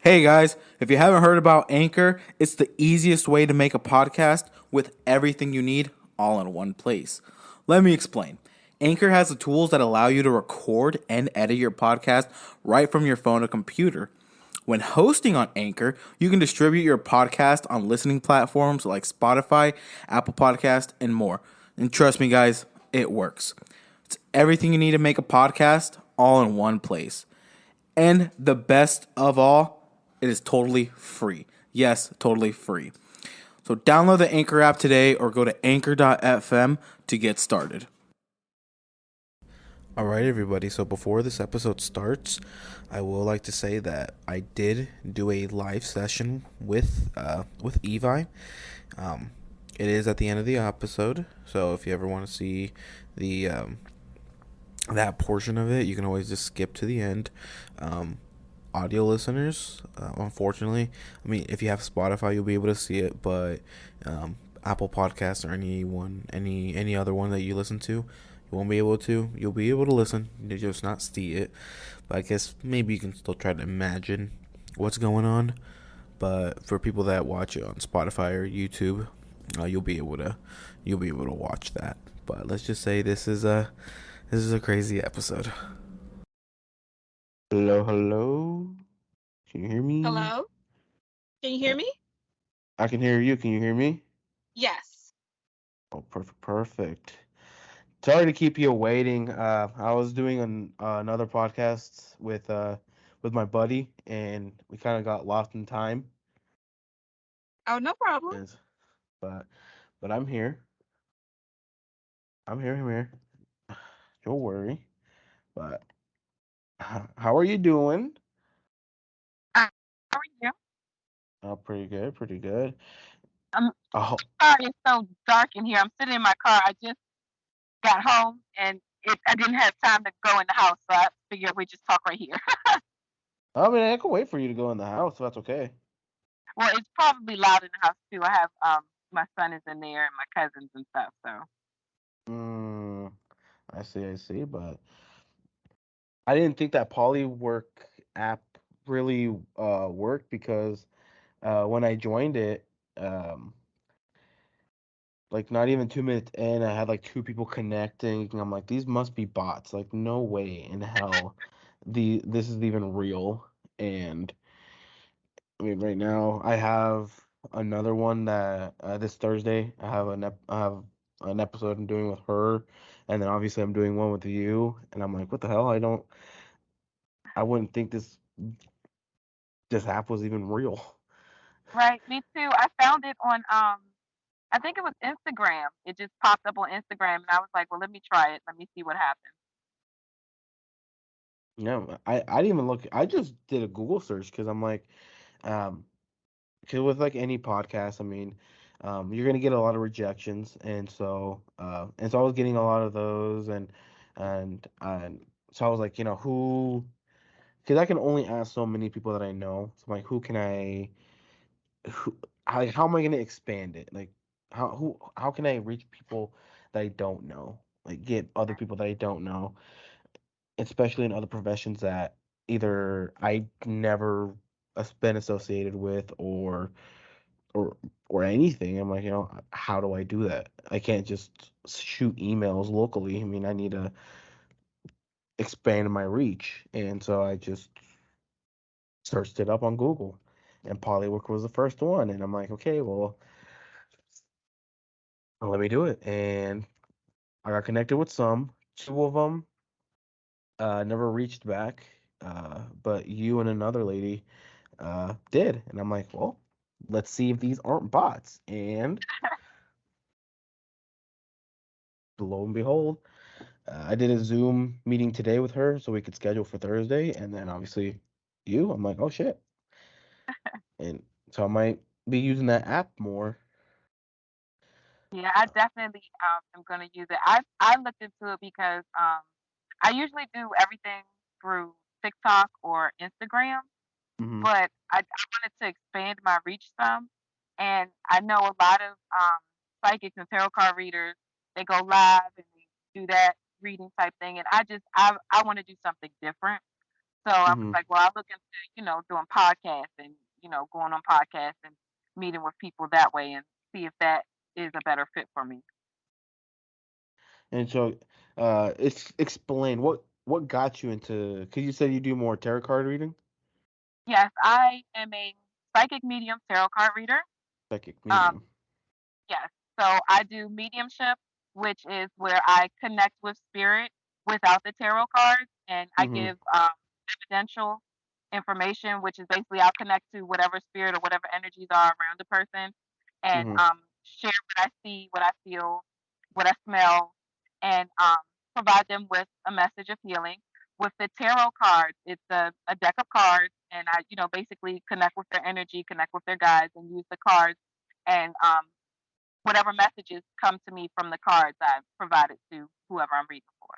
Hey guys, if you haven't heard about Anchor, it's the easiest way to make a podcast with everything you need all in one place. Let me explain. Anchor has the tools that allow you to record and edit your podcast right from your phone or computer. When hosting on Anchor, you can distribute your podcast on listening platforms like Spotify, Apple Podcast, and more. And trust me guys, it works. It's everything you need to make a podcast all in one place. And the best of all, it is totally free. Yes, totally free. So download the Anchor app today or go to anchor.fm to get started. All right, everybody. So before this episode starts, I will like to say that I did do a live session with Evi. It is at the end of the episode, so if you ever want to see the that portion of it, you can always just skip to the end. Audio listeners, unfortunately, I mean, if you have Spotify, you'll be able to see it, but Apple Podcasts or any other one that you listen to, you won't be able to. You'll be able to listen, you just not see it. But I guess maybe you can still try to imagine what's going on. But for people that watch it on Spotify or YouTube, you'll be able to watch that. But let's just say this is a crazy episode. Hello, hello. Can you hear me? Hello? Can you hear me? I can hear you. Can you hear me? Yes. Oh, perfect, perfect. Sorry to keep you waiting. I was doing another podcast with my buddy, and we kind of got lost in time. Oh, no problem. And, but but I'm here. I'm here. I'm here. Don't worry. But how are you doing? How are you? Oh, pretty good. Pretty good. I'm Oh, sorry it's so dark in here. I'm sitting in my car. I just got home and I didn't have time to go in the house, so I figured we just talk right here. I mean, I can wait for you to go in the house. So that's okay. Well, it's probably loud in the house too. I have my son is in there and my cousins and stuff, so Mm, I see. I see. But I didn't think that Polywork app really worked because when I joined it, um, like not even 2 minutes in, I had like two people connecting. And I'm like, these must be bots. Like, no way in hell this is even real. And I mean, right now I have another one that this Thursday I have an episode I'm doing with her, and then obviously I'm doing one with you. And I'm like, what the hell? I wouldn't think this app was even real. right, me too. I found it on I think it was Instagram. It just popped up on Instagram and I was like, well, let me try it. Let me see what happens. Yeah, I didn't even look. I just did a Google search because I'm like, um, because with like any podcast, I mean, you're gonna get a lot of rejections, and so I was getting a lot of those, and so I was like, who? Because I can only ask so many people that I know. So I'm like, who, how am I gonna expand it? Like, how can I reach people that I don't know? Like, get other people that I don't know, especially in other professions that either I never been associated with or or anything. I'm like, how do I do that? I can't just shoot emails locally. I mean, I need to expand my reach, and so I just searched it up on Google, and Polywork was the first one, and I'm like, okay, well, let me do it, and I got connected with some. Two of them never reached back, but you and another lady did, and I'm like, well, let's see if these aren't bots, and lo and behold, I did a Zoom meeting today with her so we could schedule for Thursday, and then obviously you. I'm like, oh shit, and so I might be using that app more. Yeah, I definitely am gonna use it. I looked into it because I usually do everything through TikTok or Instagram, Hmm. but I wanted to expand my reach some, and I know a lot of psychics and tarot card readers. They go live and they do that reading type thing, and I want to do something different. So I was Mm-hmm. like, well, I look into, doing podcasts and, going on podcasts and meeting with people that way and see if that is a better fit for me. And so, it's explain what got you into. Because you said you do more tarot card reading, Yes, I am a psychic medium tarot card reader. psychic Um, medium. Yes. So I do mediumship, which is where I connect with spirit without the tarot cards, and I Mm-hmm. give evidential information, which is basically I'll connect to whatever spirit or whatever energies are around the person, and Mm-hmm. share what I see, what I feel, what I smell, and provide them with a message of healing. With the tarot cards, it's a deck of cards, and I, basically connect with their energy, connect with their guides, and use the cards and whatever messages come to me from the cards I've provided to whoever I'm reading for.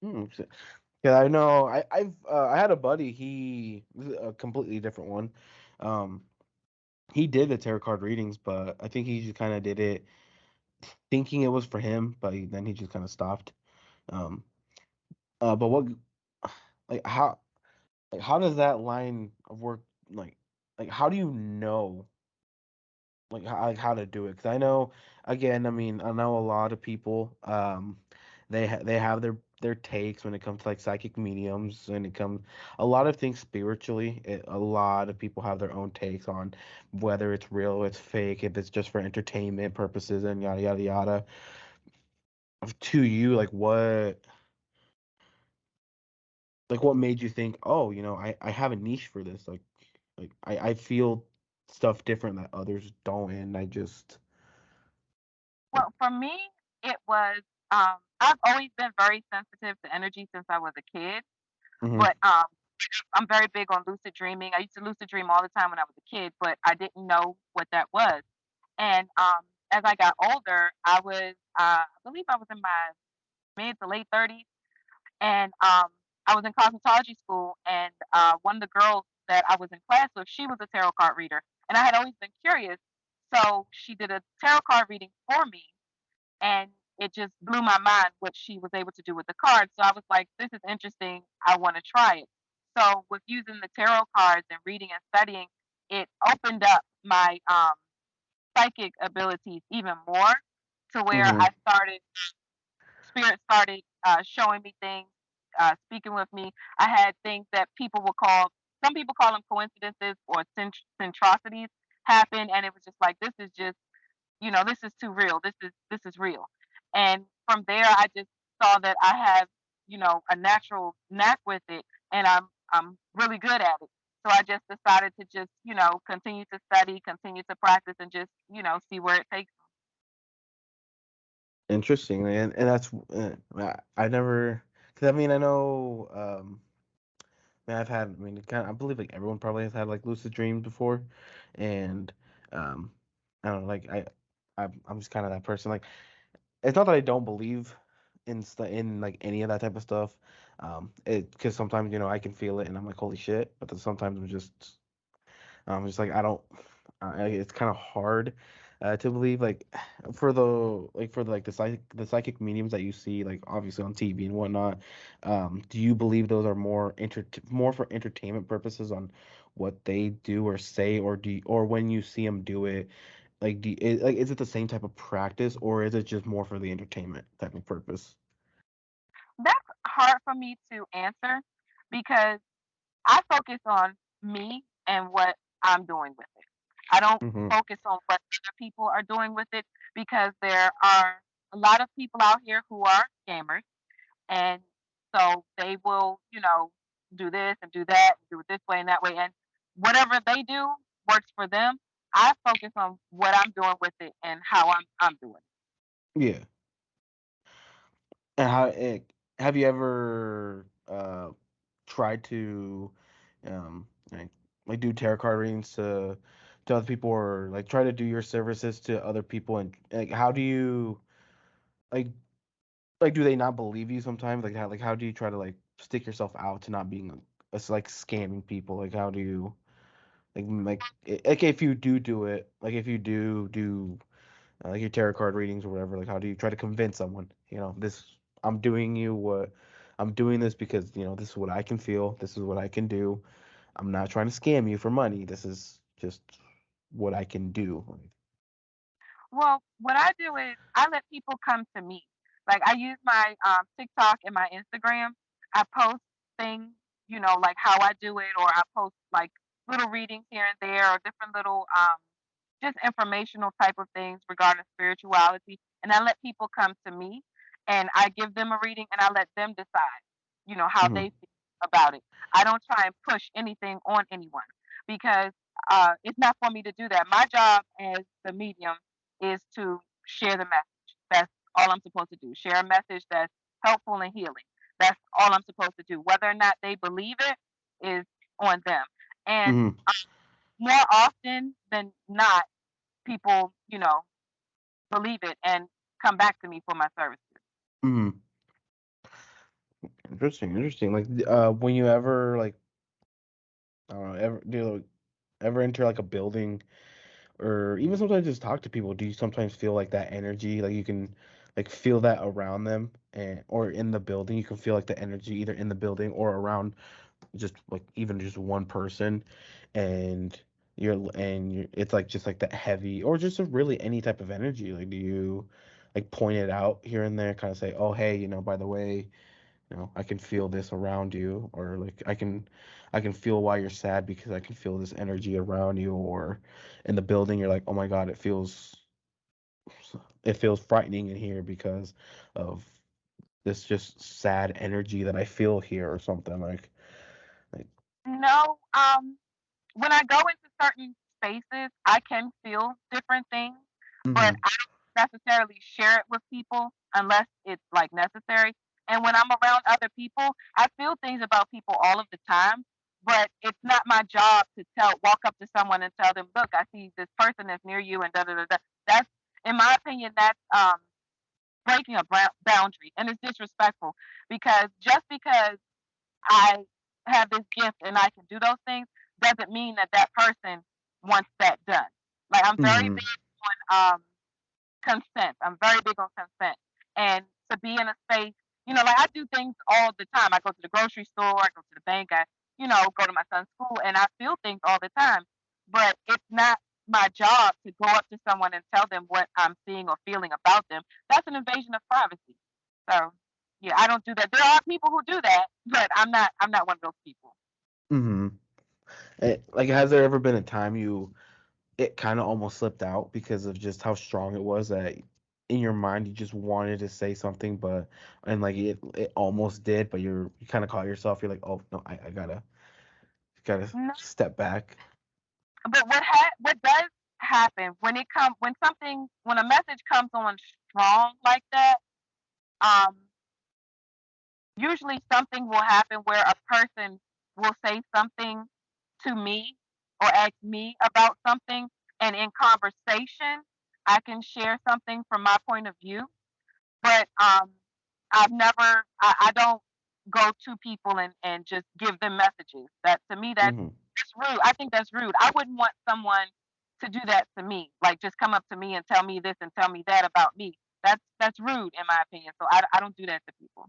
Mm. Yeah, I know. I had a buddy. This is a completely different one. Um, he did the tarot card readings, but I think he just kind of did it thinking it was for him, but then he just kind of stopped. Um, but what, like how does that line of work like how do you know how to do it? Because I know, again, I mean, I know a lot of people, they have their takes when it comes to like psychic mediums, when it comes a lot of things spiritually. A lot of people have their own takes on whether it's real, or it's fake, if it's just for entertainment purposes, and yada yada yada. To you, what made you think, oh, I have a niche for this, I feel stuff different that others don't, and I just. Well, for me, it was I've always been very sensitive to energy since I was a kid, Hmm. but I'm very big on lucid dreaming. I used to lucid dream all the time when I was a kid, but I didn't know what that was. And as I got older, I believe I was in my mid to late 30s, and I was in cosmetology school, and one of the girls that I was in class with, she was a tarot card reader, and I had always been curious. So she did a tarot card reading for me, and it just blew my mind what she was able to do with the cards. So I was like, this is interesting. I want to try it. So with using the tarot cards and reading and studying, it opened up my psychic abilities even more to where Hmm. I started spirit started showing me things, speaking with me. I had things that some people call them coincidences or centrosities happen, and it was just like, this is just, this is too real. This is real. And from there, I just saw that I have, a natural knack with it, and I'm really good at it. So I just decided to just, continue to study, continue to practice, and just, see where it takes Interesting, and that's I never, because I mean I know, I mean I believe like everyone probably has had like lucid dreams before, and um I don't know, I'm just kind of that person. Like, it's not that I don't believe in like any of that type of stuff, it because sometimes I can feel it and I'm like, holy shit, but then sometimes I'm just like, I don't. It's kind of hard to believe, like, for the, like the psychic mediums that you see, like obviously on TV and whatnot. Do you believe those are more for entertainment purposes on what they do or say, or when you see them do it, is it the same type of practice, or is it just more for the entertainment type of purpose? that's hard for me to answer because I focus on me and what I'm doing with it. I don't Mm-hmm. focus on what other people are doing with it because there are a lot of people out here who are scammers, and so they will, do this and do that, and do it this way and that way, and whatever they do works for them. I focus on what I'm doing with it and how I'm doing it. Yeah. And have you ever tried to like do tarot card readings to other people, or like try to do your services to other people, and like how do you like do they not believe you sometimes, how do you try to like stick yourself out to not being like scamming people, like how do you like if you do it, like if you do like your tarot card readings or whatever, like how do you try to convince someone, this I'm doing you what I'm doing this because this is what I can feel. This is what I can do. I'm not trying to scam you for money. This is just what I can do. Well, what I do is I let people come to me. Like I use my TikTok and my Instagram. I post things, like how I do it, or I post like little readings here and there, or different little just informational type of things regarding spirituality. And I let people come to me, and I give them a reading, and I let them decide, how Hmm. they feel about it. I don't try and push anything on anyone because it's not for me to do that. My job as the medium is to share the message. That's all I'm supposed to do. Share a message that's helpful and healing. That's all I'm supposed to do. Whether or not they believe it is on them. And Hmm. more often than not, people, believe it and come back to me for my services. Hmm. Interesting. Interesting. Like, when you ever like, I don't know, ever ever enter like a building, or even sometimes just talk to people, do you sometimes feel like that energy, like you can like feel that around them, and or in the building, you can feel like the energy either in the building or around just like even just one person, and it's like just like that heavy or just a really any type of energy, like do you like point it out here and there, kind of say, oh hey, by the way, I can feel this around you, or like I can feel why you're sad because I can feel this energy around you, or in the building you're like, oh my god, it feels frightening in here because of this just sad energy that I feel here, or something like. No, when I go into certain spaces, I can feel different things, but Mhm. I don't necessarily share it with people unless it's like necessary. And when I'm around other people, I feel things about people all of the time, but it's not my job to walk up to someone and tell them, look, I see this person that's near you and da da da da. That's, in my opinion, that's breaking a boundary and it's disrespectful because just because I have this gift and I can do those things doesn't mean that that person wants that done. Like I'm very Mhm. big on consent. I'm very big on consent. And to be in a space, like I do things all the time. I go to the grocery store, I go to the bank, I, go to my son's school and I feel things all the time. But it's not my job to go up to someone and tell them what I'm seeing or feeling about them. That's an invasion of privacy. So yeah, I don't do that. There are people who do that, but I'm not one of those people. Mhm. Like, has there ever been a time it kind of almost slipped out because of just how strong it was, that in your mind you just wanted to say something, but and like it almost did, but you kind of caught yourself. You're like, oh no, I gotta No, step back. but what does happen when when a message comes on strong like that, um, usually something will happen where a person will say something to me or ask me about something, and in conversation, I can share something from my point of view. But I don't go to people and just give them messages. That to me, Hmm. that's rude. I think that's rude. I wouldn't want someone to do that to me, like just come up to me and tell me this and tell me that about me. That's rude in my opinion. So I don't do that to people.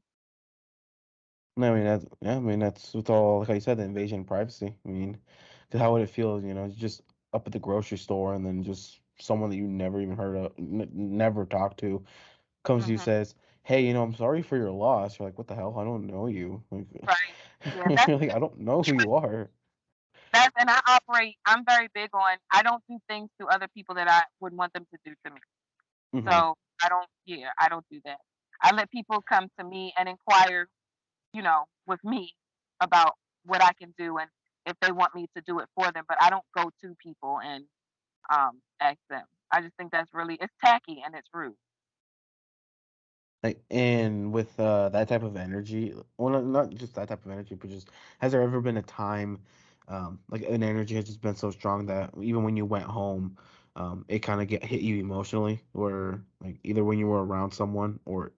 I mean, that's with all, like I said, the invasion of privacy. I mean, 'cause how would it feel, just up at the grocery store, and then just someone that you never even heard of, never talked to, comes to you, Hmm. says, hey, I'm sorry for your loss. You're like, what the hell? I don't know you. Like, Right. Yeah, that's you're like, I don't know who you are. that's and I operate. I'm very big on. I don't do things to other people that I would want them to do to me. Hmm. So I don't. Yeah, I don't do that. I let people come to me and inquire, with me about what I can do and if they want me to do it for them. But I don't go to people and ask them. I just think that's really it's tacky and it's rude. Like, and with that type of energy, well, not just that type of energy, but just, has there ever been a time, like an energy has just been so strong that even when you went home, it kind of get hit you emotionally, or like either when you were around someone or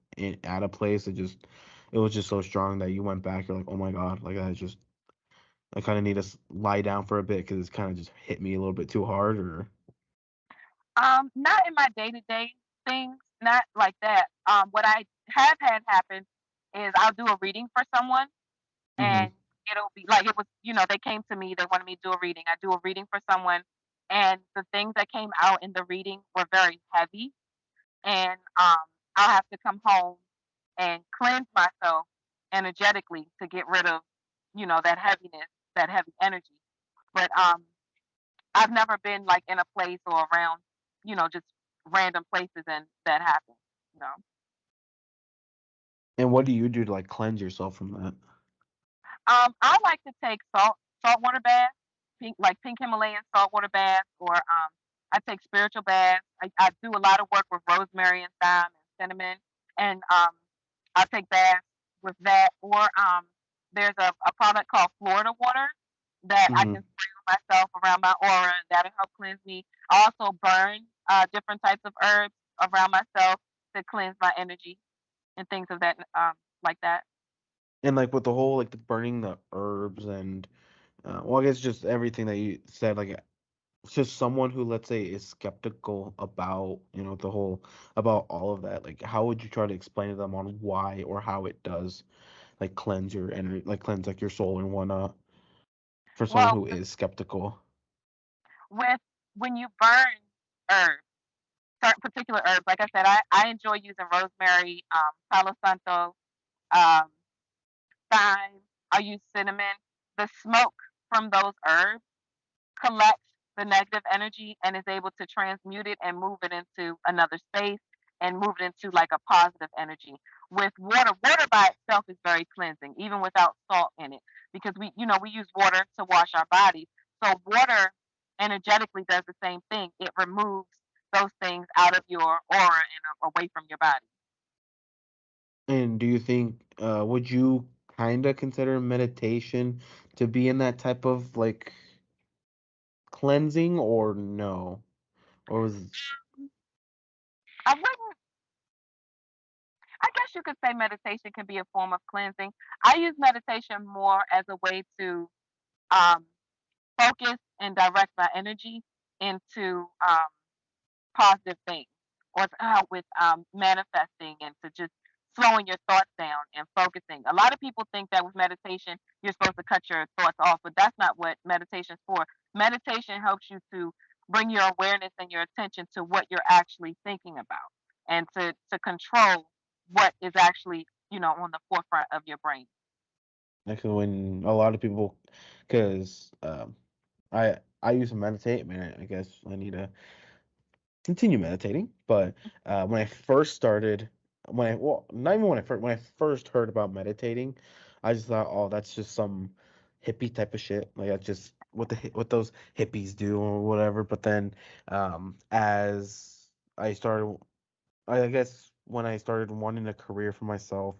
at a place, it was just so strong that you went back, you're like, oh my God, like I kind of need to lie down for a bit because it's kind of just hit me a little bit too hard, or. Not in my day to day things, not like that. What I have had happen is I'll do a reading for someone, Mm-hmm. and it'll be like it was, they came to me, they wanted me to do a reading. I do a reading for someone, and the things that came out in the reading were very heavy, and I'll have to come home and cleanse myself energetically to get rid of, that heaviness, that heavy energy. But I've never been like in a place or around, just random places and that happens, you know. And what do you do to like cleanse yourself from that? I like to take saltwater baths, pink Himalayan saltwater baths, or I take spiritual baths. I do a lot of work with rosemary and thyme and cinnamon, and I take baths with that. Or there's a product called Florida water that I Mm-hmm. can spray on myself around my aura, and that'll help cleanse me. I also burn different types of herbs around myself to cleanse my energy and things of that like that. And like with the whole like the burning the herbs and well, I guess just everything that you said, like it's just someone who let's say is skeptical about the whole about all of that. Like, how would you try to explain to them on why or how it does like cleanse your energy, like cleanse like your soul and whatnot for someone Well, who is skeptical? with when you burn herbs, certain particular herbs, like I said, I enjoy using rosemary, palo santo, um, thyme. I use cinnamon. The smoke from those herbs collects the negative energy and is able to transmute it and move it into another space and move it into like a positive energy. With water by itself is very cleansing, even without salt in it, because we use water to wash our bodies. So water energetically does the same thing. It removes those things out of your aura and away from your body. And do you think would you kind of consider meditation to be in that type of like cleansing or no? Or was I wouldn't. I guess you could say meditation can be a form of cleansing. I use meditation more as a way to um, focus and direct my energy into positive things, or to help with manifesting and to just slowing your thoughts down and focusing. A lot of people think that with meditation you're supposed to cut your thoughts off, but that's not what meditation's for. Meditation helps you to bring your awareness and your attention to what you're actually thinking about, and to control what is actually, on the forefront of your brain. actually when a lot of people, because I used to meditate. Man, I guess I need to continue meditating. But when I first started, well, not even when I first heard about meditating, I just thought, oh, that's just some hippie type of shit. Like that's just what those hippies do or whatever. But then as I started, I guess when I started wanting a career for myself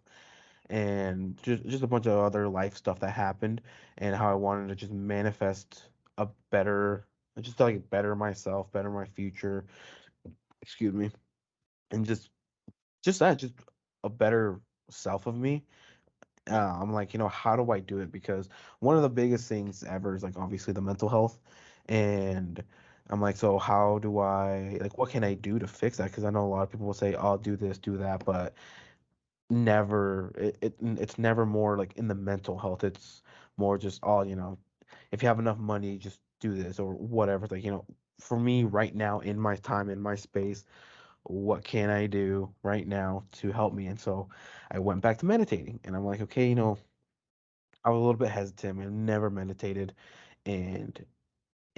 and just a bunch of other life stuff that happened and how I wanted to just manifest a better just like better myself, better my future, excuse me, and just that just a better self of me. I'm like, how do I do it? Because one of the biggest things ever is like obviously the mental health, and I'm like, so how do I like what can I do to fix that? Because I know a lot of people will say, "Oh, do this, do that," but it's never more like in the mental health. It's more just if you have enough money, just do this or whatever. Like for me right now in my time in my space, what can I do right now to help me? And so I went back to meditating, and I'm like, okay, I was a little bit hesitant. I never meditated, and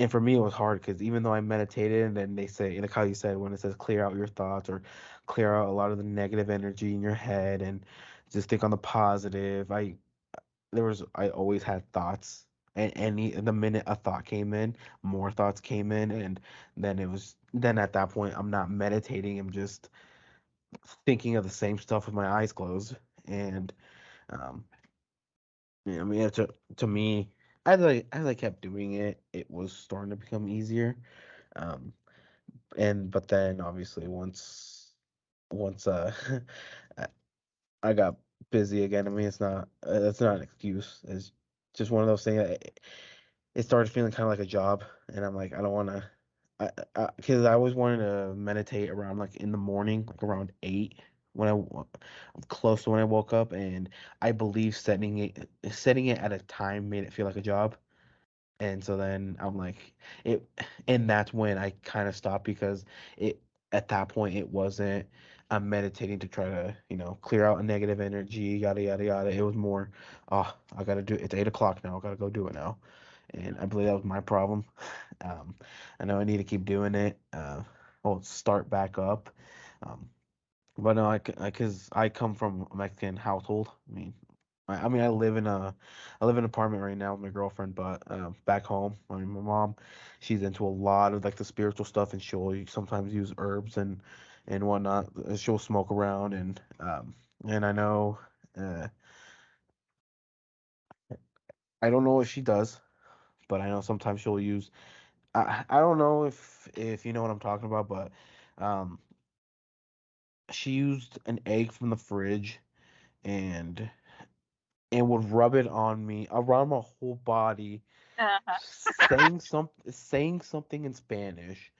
for me it was hard because even though I meditated, and then they say, like how you said, when it says clear out your thoughts or clear out a lot of the negative energy in your head and just think on the positive. I always had thoughts. And the minute a thought came in, more thoughts came in, and then at that point I'm not meditating. I'm just thinking of the same stuff with my eyes closed. And um, yeah, I mean, to me, as I kept doing it, it was starting to become easier. Um, and but then obviously once I I got busy again. I mean, it's not that's not an excuse. It's just one of those things. It started feeling kind of like a job, and I'm like, I don't want to. Because I always wanted to meditate around like in the morning, like around 8. when close to when I woke up, and I believe setting it at a time made it feel like a job. And so then I'm like it, and that's when I kind of stopped because it at that point it wasn't I'm meditating to try to clear out a negative energy, yada yada yada. It was more, oh, I gotta do it. It's 8 o'clock now. I gotta go do it now, and I believe that was my problem. Um, I know I need to keep doing it. Well, start back up. Um, but no, because I come from a Mexican household. I mean, I live in an apartment right now with my girlfriend, but back home, I mean, my mom, she's into a lot of like the spiritual stuff, and she'll sometimes use herbs and whatnot. She'll smoke around, and I know, uh, I don't know what she does, but I know sometimes she'll use. I don't know if you know what I'm talking about, but um, she used an egg from the fridge and would rub it on me around my whole body, Uh-huh. saying something in Spanish,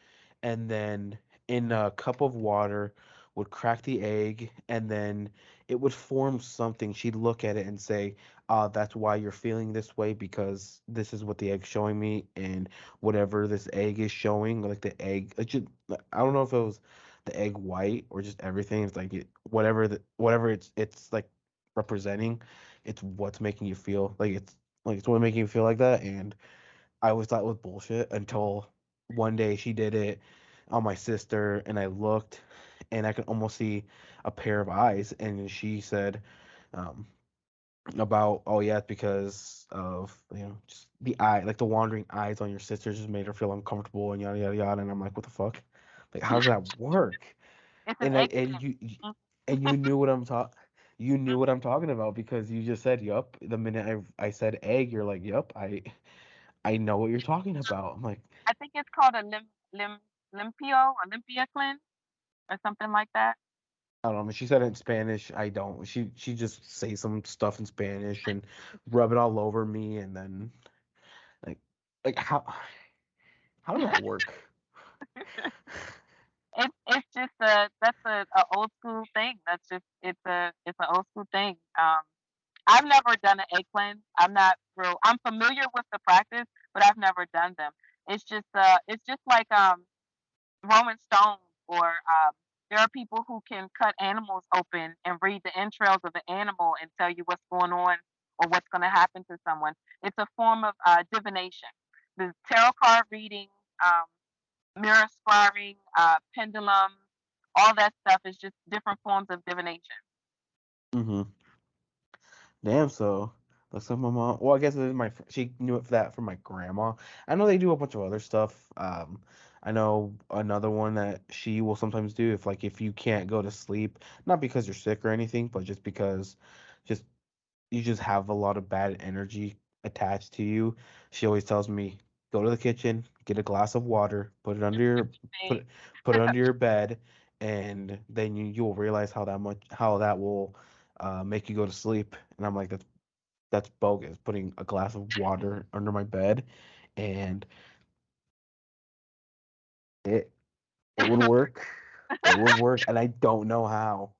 and then in a cup of water would crack the egg, and then it would form something. She'd look at it and say, that's why you're feeling this way, because this is what the egg's showing me, and whatever this egg is showing, like the egg, I don't know if it was the egg white or just everything. It's like whatever it's like representing, it's what's making you feel like it's what making you feel like that. And I always thought it was bullshit until one day she did it on my sister, and I looked, and I could almost see a pair of eyes, and she said, um, about, oh yeah, it's because of just the eye, like the wandering eyes on your sister just made her feel uncomfortable and yada yada yada. And I'm like, what the fuck? Like, how does that work? It's an And I egg and plant. you knew what you knew what I'm talking about because you just said yup. The minute I said egg, you're like, yup, I know what you're talking about. I'm like, I think it's called a Olympia cleanse or something like that. I don't know. She said it in Spanish. I don't. She just say some stuff in Spanish and rub it all over me, and then like how does that work? It's just a that's a old school thing. That's just it's an old school thing. I've never done an egg cleanse. I'm familiar with the practice, but I've never done them. It's just like Rolling Stones, or there are people who can cut animals open and read the entrails of the animal and tell you what's going on or what's going to happen to someone. It's a form of divination. The tarot card reading, um, mirror sparring, pendulum, all that stuff is just different forms of divination. Hmm. Damn. So looks like my mom. Well, I guess it is she knew it for that from my grandma. I know they do a bunch of other stuff. I know another one that she will sometimes do if you can't go to sleep, not because you're sick or anything, but just because just you just have a lot of bad energy attached to you. She always tells me, go to the kitchen, get a glass of water, put Hey, it put it under your bed, and then you'll realize how that will make you go to sleep. And I'm like, that's bogus. Putting a glass of water under my bed, and it it would work. It would work, and I don't know how.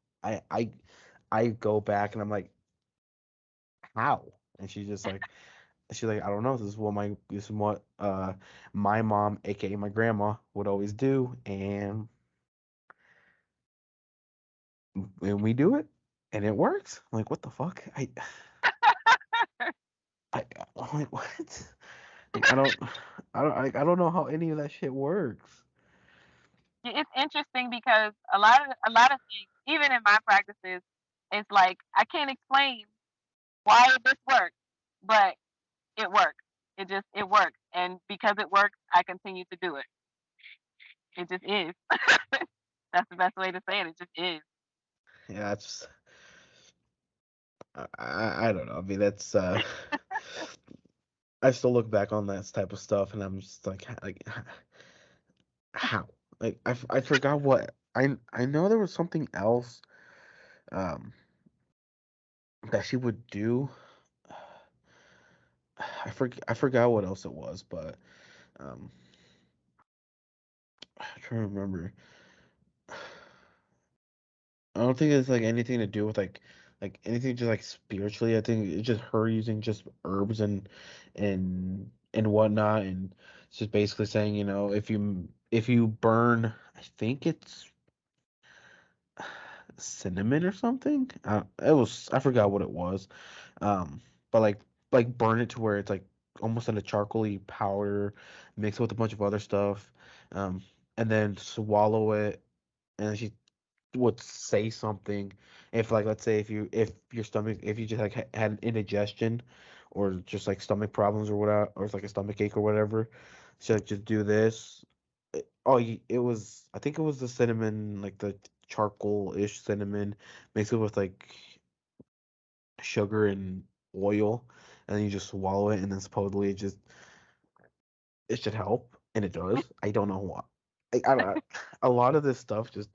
I go back and I'm like, how? And she's like, I don't know. This is what my mom, aka my grandma, would always do, and we do it, and it works. I'm like, what the fuck? I I'm like, what? Like, I don't know how any of that shit works. it's interesting because a lot of things, even in my practices, it's like I can't explain why this works, but it works. It works, and because it works, I continue to do it. It just is. That's the best way to say it. It just is. Yeah, it's I don't know. I mean, that's I still look back on that type of stuff, and I'm just like how? Like I forgot what I know there was something else um that she would do. I forgot what else it was, but um I'm trying to remember. I don't think it's like anything to do with like anything just like spiritually. I think it's just her using just herbs and whatnot, and it's just basically saying, if you burn, I think it's cinnamon or something. I forgot what it was. But like burn it to where it's like almost in a charcoaly powder, mix it with a bunch of other stuff, um, and then swallow it. And she would say something if like let's say if your stomach if you just like had indigestion or just like stomach problems or whatever, or it's like a stomach ache or whatever, so like just do this. It was, I think it was the cinnamon, like the charcoal-ish cinnamon, mix it with like sugar and oil, and then you just swallow it, and then supposedly it should help, and it does. I don't know what. I don't, a lot of this stuff just,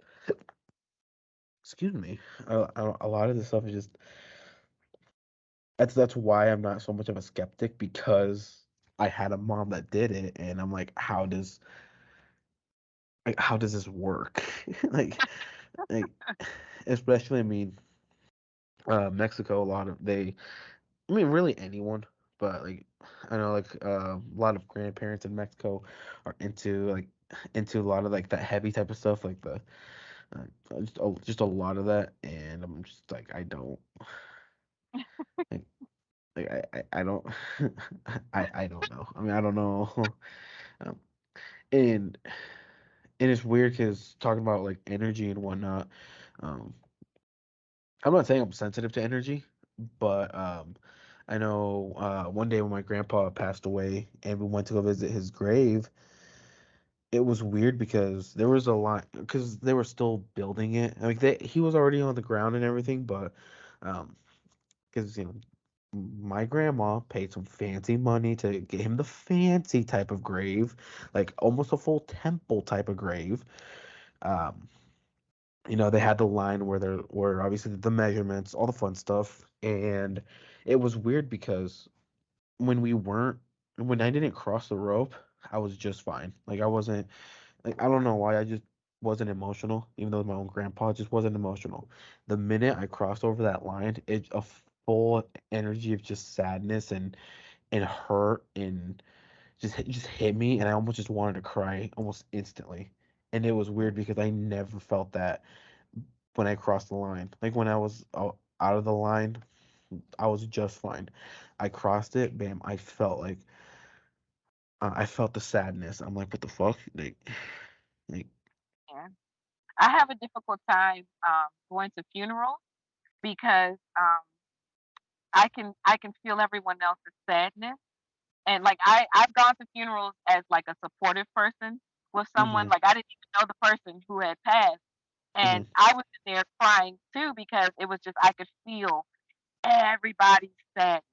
excuse me, a lot of this stuff is just, that's why I'm not so much of a skeptic, because I had a mom that did it, and I'm like how does this work? like like especially, I mean, Mexico, a lot of they, I mean, really anyone, but like I know like a lot of grandparents in Mexico are into a lot of like that heavy type of stuff, like the just a lot of that, and I'm just like like, I don't I don't know. I mean, I don't know. Um, and and it's weird because talking about like energy and whatnot. Um, I'm not saying I'm sensitive to energy, but I know one day when my grandpa passed away and we went to go visit his grave, it was weird because there was a lot, because they were still building it. Like he was already on the ground and everything, but um, because my grandma paid some fancy money to get him the fancy type of grave, like almost a full temple type of grave. Um, they had the line where there were obviously the measurements, all the fun stuff, and it was weird because when we weren't, when I didn't cross the rope, I was just fine. Like I wasn't, like I don't know why, I just wasn't emotional, even though my own grandpa just wasn't emotional. The minute I crossed over that line, it a full energy of just sadness and hurt and just hit me, and I almost just wanted to cry almost instantly. And it was weird because I never felt that when I crossed the line. Like when I was out of the line, I was just fine. I crossed it, bam, I felt the sadness. I'm like, what the fuck? Like, Yeah. I have a difficult time going to funerals because I can feel everyone else's sadness. And like I've gone to funerals as like a supportive person with someone. mm-hmm, Like I didn't even know the person who had passed. mm-hmm, And I was in there crying too because it was just I could feel everybody's sadness.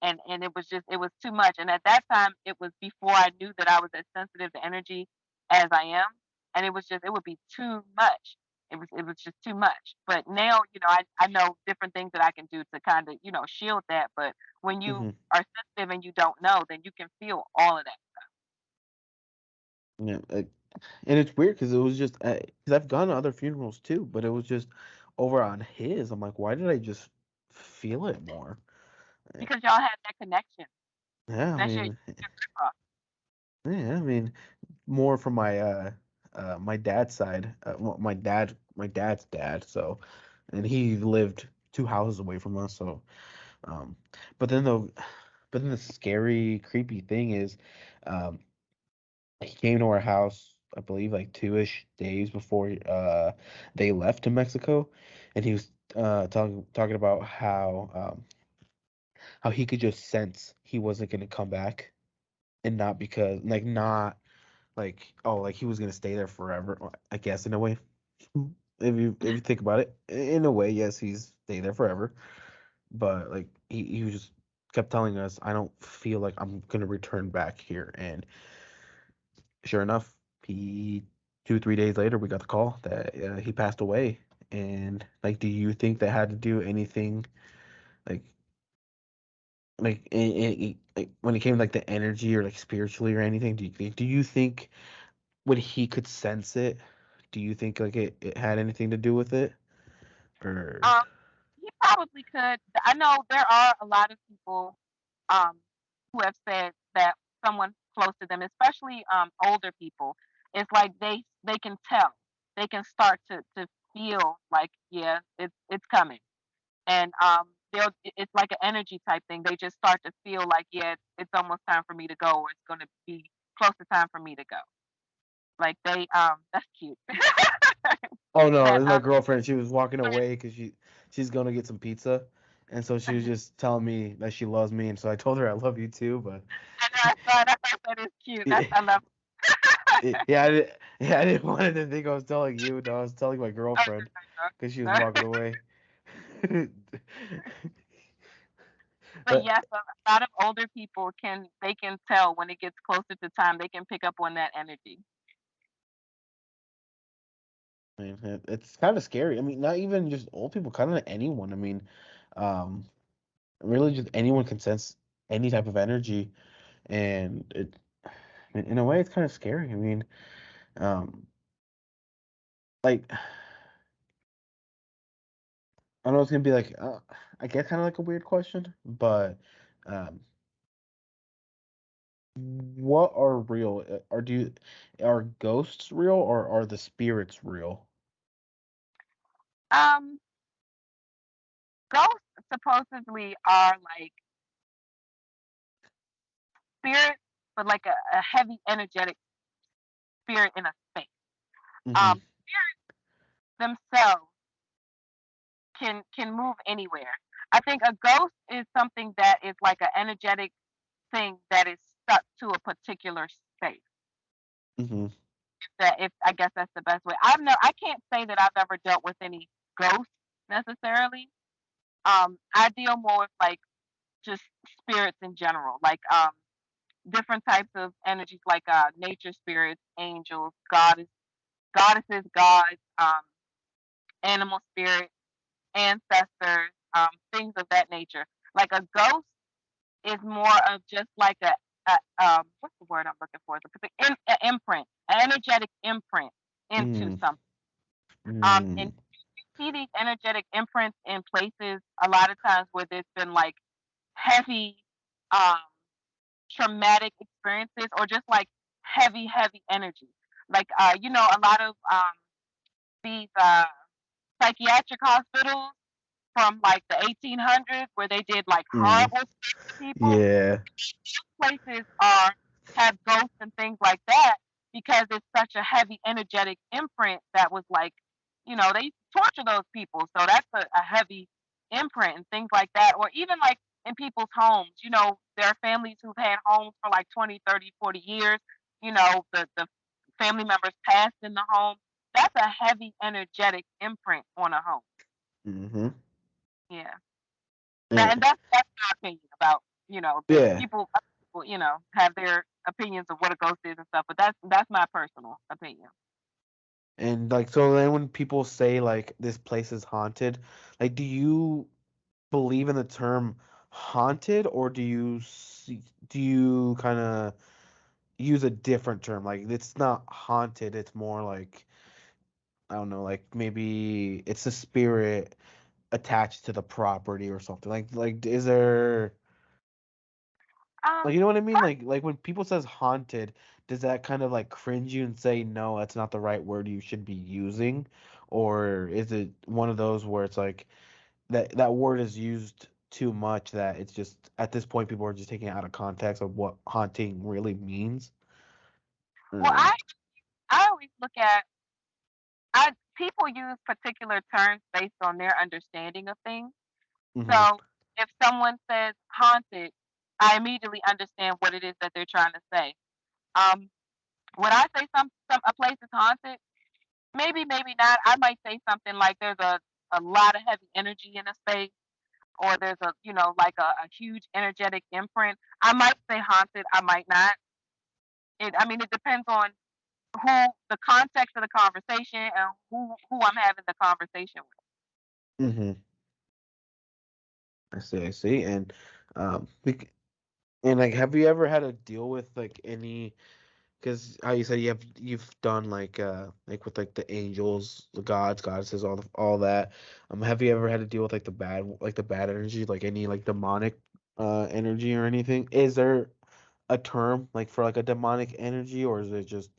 And it was too much. And at that time it was before I knew that I was as sensitive to energy as I am. And it would be too much. It was just too much. But now, I know different things that I can do to kind of, shield that. But when you mm-hmm. are sensitive and you don't know, then you can feel all of that. Yeah, and it's weird because it was just because I've gone to other funerals too, but it was just over on his. I'm like, why did I just feel it more? Eh, Because y'all have that connection. Yeah, I That's your mean, grandpa. yeah, I mean, more from my dad's side. Well, my dad's dad. So, and he lived 2 houses away from us. So, um, but then the but then the scary, creepy thing is, um, he came to our house, I believe, like 2-ish days before they left to Mexico, and he was talking about how he could just sense he wasn't gonna come back, and not because like not like oh like he was gonna stay there forever. I guess in a way, if you think about it, in a way, yes, he's stay there forever. But like he was just kept telling us, I don't feel like I'm gonna return back here. And sure enough, he 2-3 days later we got the call that he passed away. And like, do you think that had to do anything like like when it came to like the energy or like spiritually or anything? Do you think when he could sense it, do you think like it had anything to do with it? Or Um, he probably could. I know there are a lot of people um who have said that someone close to them, especially older people, it's like they can tell. They can start to feel like, yeah, it's coming. And it's like an energy type thing. They just start to feel like, yeah, it's almost time for me to go, or it's going to be close to time for me to go. Like that's cute. oh no, that it's my girlfriend. She was walking away because she's gonna get some pizza, and so she was just telling me that she loves me, and so I told her I love you too. But I know I saw that. I thought that is cute. yeah, I love. yeah, I didn't want her to think I was telling you. No, I was telling my girlfriend because she was No. walking away. But But yes, a lot of older people can tell when it gets closer to time. They can pick up on that energy. man, it's kind of scary. I mean, not even just old people, kind of anyone. I mean, um, really, just anyone can sense any type of energy, and in a way, it's kind of scary. I mean, um, like I know it's gonna be like, I guess, kind of like a weird question, but um, what are real? Are ghosts real or are the spirits real? Um, Ghosts supposedly are like spirits, but like a heavy, energetic spirit in a space. Mm-hmm. Spirits themselves can move anywhere. I think a ghost is something that is like an energetic thing that is stuck to a particular space. Mm-hmm. That if I guess that's the best way. I can't say that I've ever dealt with any ghosts necessarily. I deal more with like just spirits in general, like different types of energies, like nature spirits, angels, goddesses, gods, animal spirits, ancestors, things of that nature. Like a ghost is more of just like a what's the word I'm looking for? It's an imprint, an energetic imprint into something. And Mm-hmm. you see these energetic imprints in places a lot of times where there's been like heavy, um, traumatic experiences or just like heavy energy. Like a lot of these psychiatric hospitals from like the 1800s where they did like Mm. horrible stuff to people. Yeah. Places are have ghosts and things like that because it's such a heavy energetic imprint that was like, they used to torture those people. So that's a heavy imprint and things like that. Or even like in people's homes, there are families who've had homes for like 20, 30, 40 years. The family members passed in the home. That's a heavy energetic imprint on a home. Mm-hmm. Yeah. Yeah. And that's my opinion about, the Yeah. people, have their opinions of what a ghost is and stuff, but that's my personal opinion. And like, so then when people say like this place is haunted, like, do you believe in the term haunted, or do you kind of use a different term? Like, it's not haunted, it's more like, I don't know, like maybe it's a spirit attached to the property or something. Like is there, like, Um, you know what I mean? per- Like when people says haunted, does that kind of like cringe you and say no, that's not the right word you should be using? Or is it one of those where it's like that word is used too much that it's just at this point people are just taking it out of context of what haunting really means? well, Mm. I always look at I people use particular terms based on their understanding of things. Mhm. So if someone says haunted, I immediately understand what it is that they're trying to say. Um, when I say some a place is haunted, maybe not. I might say something like there's a lot of heavy energy in a space, or there's like a huge energetic imprint. I might say haunted, I might not. It depends on who the context of the conversation and who I'm having the conversation with. Mhm. I see. I see. And like, have you ever had to deal with like any Because how you said you've done like with like the angels, the gods, goddesses, all that. Have you ever had to deal with like the bad energy, like any like demonic energy or anything? Is there a term like for like a demonic energy, or is it just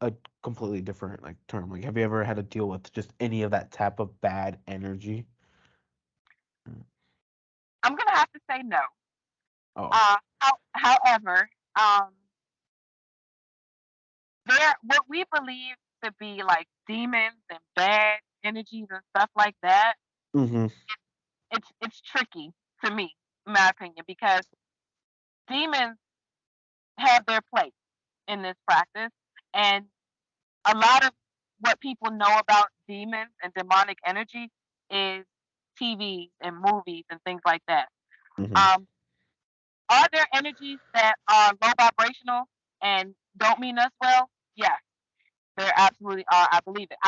a completely different like term? Like, have you ever had to deal with just any of that type of bad energy? I'm gonna have to say no. Oh. However, there what we believe to be like demons and bad energies and stuff like that, Mm-hmm. it's tricky to me, in my opinion, because demons have their place in this practice, and a lot of what people know about demons and demonic energy is TVs and movies and things like that. Mm-hmm. Um, are there energies that are low vibrational and don't mean us well? Yes, there absolutely are. I believe it.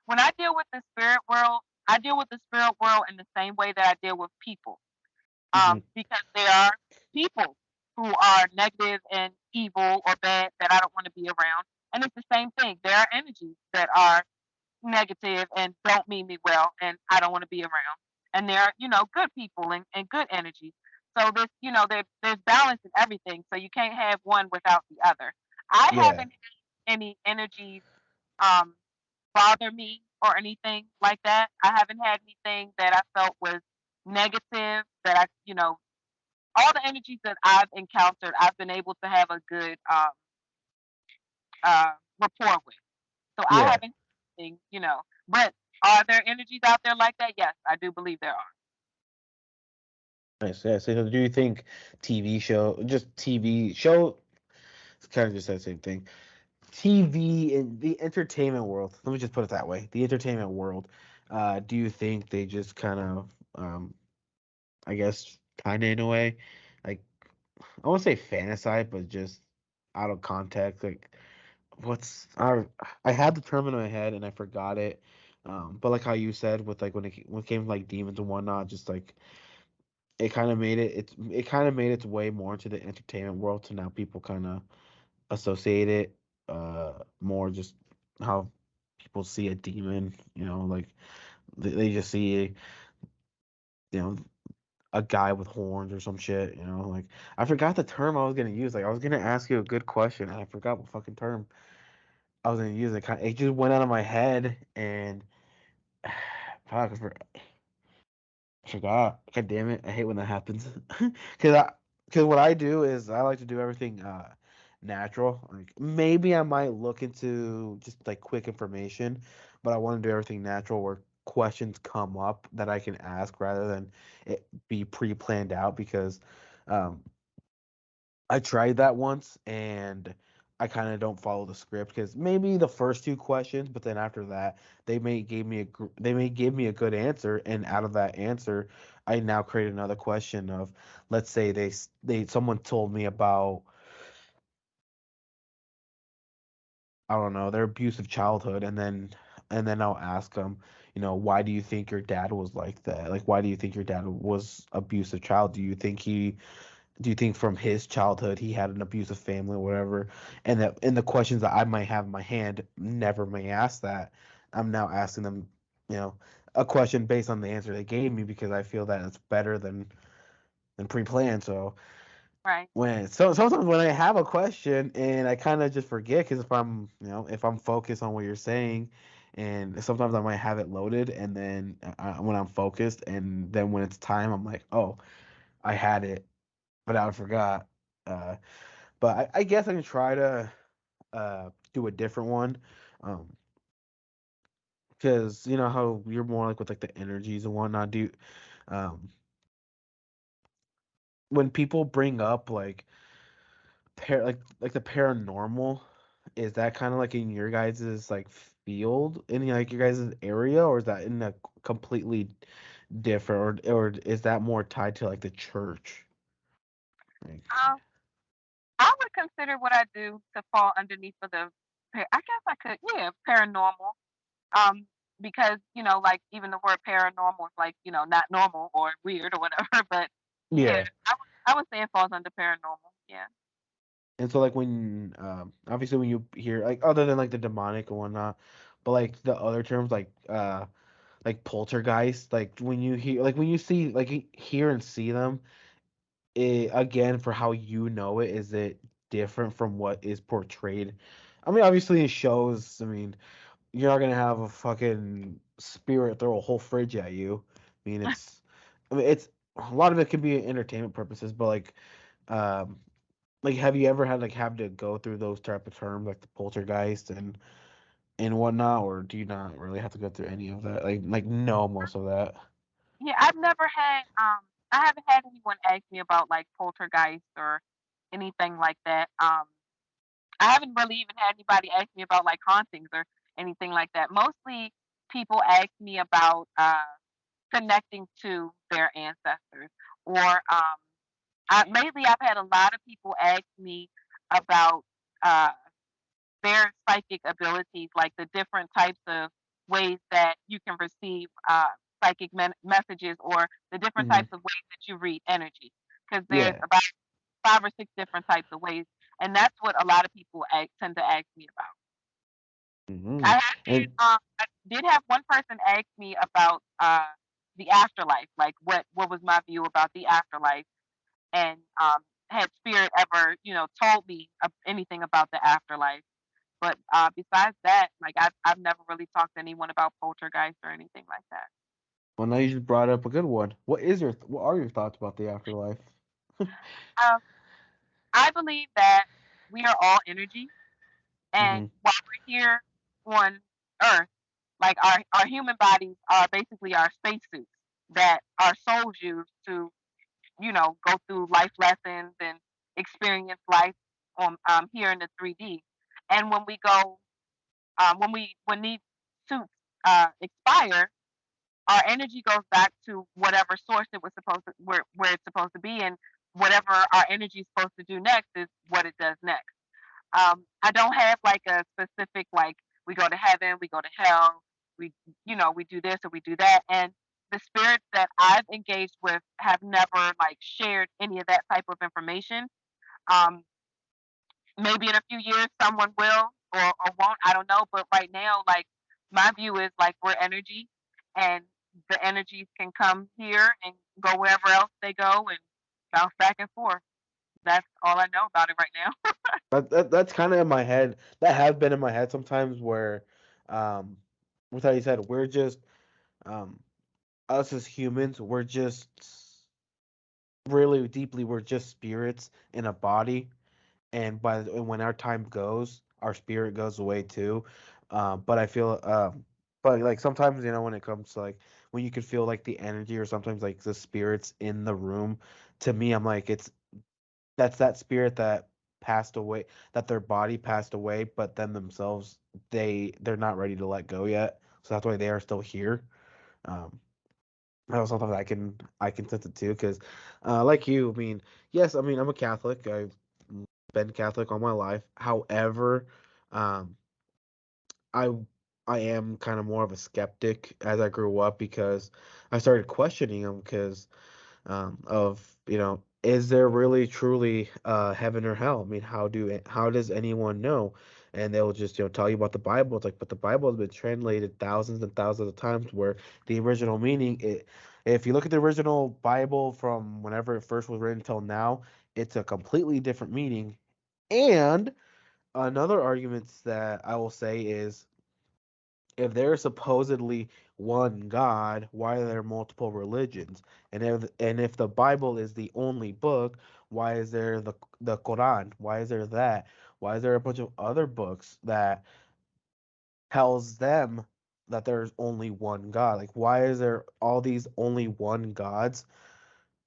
When I deal with the spirit world, I deal with the spirit world in the same way that I deal with people. Mm-hmm. Because there are people who are negative and evil or bad that I don't want to be around. And it's the same thing. There are energies that are negative and don't mean me well and I don't want to be around. And there are, good people and good energies. So there's balance in everything. So you can't have one without the other. I Yeah. haven't had any energies um bother me or anything like that. I haven't had anything that I felt was negative that all the energies that I've encountered, I've been able to have a good rapport with. So I Yeah. haven't anything, But are there energies out there like that? Yes, I do believe there are. Nice. Yeah. So do you think just TV show, it's kind of just that same thing. TV in the entertainment world. Let me just put it that way. The entertainment world. Do you think they just kind of, I guess, kind of in a way, like I won't say fantasize, but just out of context, like I had the term in my head and I forgot it. But like how you said with like when it came to like demons and whatnot, just like it kind of made its way more into the entertainment world. So now people kind of associate it more just how people see a demon, like they just see, you know, a guy with horns or some shit, like I forgot the term I was gonna use. Like I was gonna ask you a good question and I forgot what fucking term I was gonna use. It just went out of my head and fuck, I forgot. God damn it. I hate when that happens. Cause cause what I do is I like to do everything natural. Like maybe I might look into just like quick information, but I want to do everything natural where questions come up that I can ask rather than it be pre-planned out because um I tried that once and I kind of don't follow the script because maybe the first two questions, but then after that, they may give me a good answer, and out of that answer, I now create another question of, let's say someone told me about, I don't know, their abusive childhood, and then I'll ask them, why do you think your dad was like that? Like, why do you think your dad was abusive child? Do you think from his childhood he had an abusive family or whatever? And the questions that I might have in my hand never may ask that. I'm now asking them, you know, a question based on the answer they gave me because I feel that it's better than pre-planned. So Right. sometimes when I have a question and I kind of just forget because if I'm focused on what you're saying, and sometimes I might have it loaded, and then when I'm focused, and then when it's time, I'm like, oh, I had it but I forgot. Uh, but I guess I can try to do a different one. Um, because you know how you're more like with like the energies and whatnot. Um when people bring up like the paranormal, is that kind of like in your guys's like field in like your guys's area, or is that in a completely different, or is that more tied to like the church? Like, Um, I would consider what I do to fall underneath of I guess I could, yeah, paranormal. Um, because like even the word paranormal is like not normal or weird or whatever. But yeah, yeah. I would say it falls under paranormal. Yeah. And so like when obviously when you hear like other than like the demonic and whatnot, but like the other terms like poltergeist, like when you hear like when you see like hear and see them, again for how you know it, is it different from what is portrayed? I mean, obviously in shows, I mean, you're not gonna have a fucking spirit throw a whole fridge at you. I mean it's a lot of it can be entertainment purposes, but um like have you ever had like have to go through those type of terms like the poltergeist and whatnot, or do you not really have to go through any of that? Like know most of that. Yeah, I've never had I haven't had anyone ask me about like poltergeist or anything like that. I haven't really even had anybody ask me about like hauntings or anything like that. Mostly people ask me about connecting to their ancestors or lately I've had a lot of people ask me about uh their psychic abilities, like the different types of ways that you can receive psychic messages or the different Hmm. types of ways that you read energy. Because there's Yeah. about 5 or 6 different types of ways, and that's what a lot of people tend to ask me about. Hmm. And I did have one person ask me about the afterlife, like what was my view about the afterlife, and had spirit ever told me anything about the afterlife. But besides that, like I've never really talked to anyone about poltergeist or anything like that. well, now you just brought up a good one. What are your thoughts about the afterlife? Um, I believe that we are all energy, and Hmm. while we're here on Earth, like our human bodies are basically our spacesuits that our souls use to go through life lessons and experience life on here in the 3D. And when we go when these suits expire, our energy goes back to whatever source it was supposed to where it's supposed to be, and whatever our energy is supposed to do next is what it does next. I don't have like a specific like we go to heaven, we go to hell, we we do this or we do that, and the spirits that I've engaged with have never like shared any of that type of information. Um, Maybe in a few years someone will or won't, I don't know, but right now like my view is like we're energy, and the energies can come here and go wherever else they go and bounce back and forth. That's all I know about it right now. That's kind of in my head. That have been in my head sometimes where, um, with how you said, we're just, um, us as humans, we're just really deeply, we're just spirits in a body, and when our time goes, our spirit goes away too. But I feel, but like sometimes when it comes to like when you can feel like the energy or sometimes like the spirits in the room, to me, I'm like that's that spirit that passed away, that their body passed away, but then themselves they're not ready to let go yet, so that's why they are still here. Um, that was something I can sense it too, because like you, I mean, yes, I mean I'm a Catholic. I've been Catholic all my life. However, um, I I am kind of more of a skeptic as I grew up because I started questioning them because of is there really truly heaven or hell? I mean, how does anyone know? And they'll just tell you about the Bible. It's like, but the Bible has been translated thousands and thousands of times, where the original meaning, if you look at the original Bible from whenever it first was written till now, it's a completely different meaning. And another argument that I will say is, if there's supposedly one God, why are there multiple religions? And if the Bible is the only book, why is there the Quran? Why is there that? Why is there a bunch of other books that tells them that there's only one God? Like, why is there all these only one gods?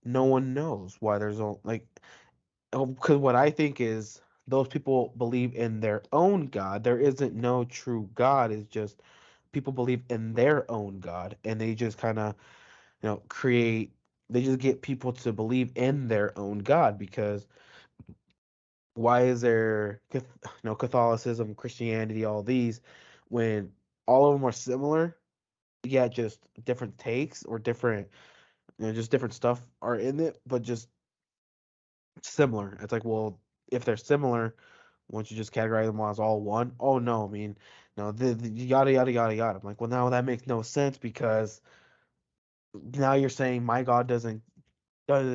No one knows why there's only like, because what I think is those people believe in their own God. There isn't no true God. It's just people believe in their own God, and they just kind of create. They just get people to believe in their own God, because why is there Catholicism, Christianity, all these, when all of them are similar, yeah, just different takes or different, just different stuff are in it, but just similar. It's like, well, if they're similar, once you just categorize them as all one. Oh no, I mean, no, the yada yada yada yada. I'm like, well, now that makes no sense because now you're saying my God doesn't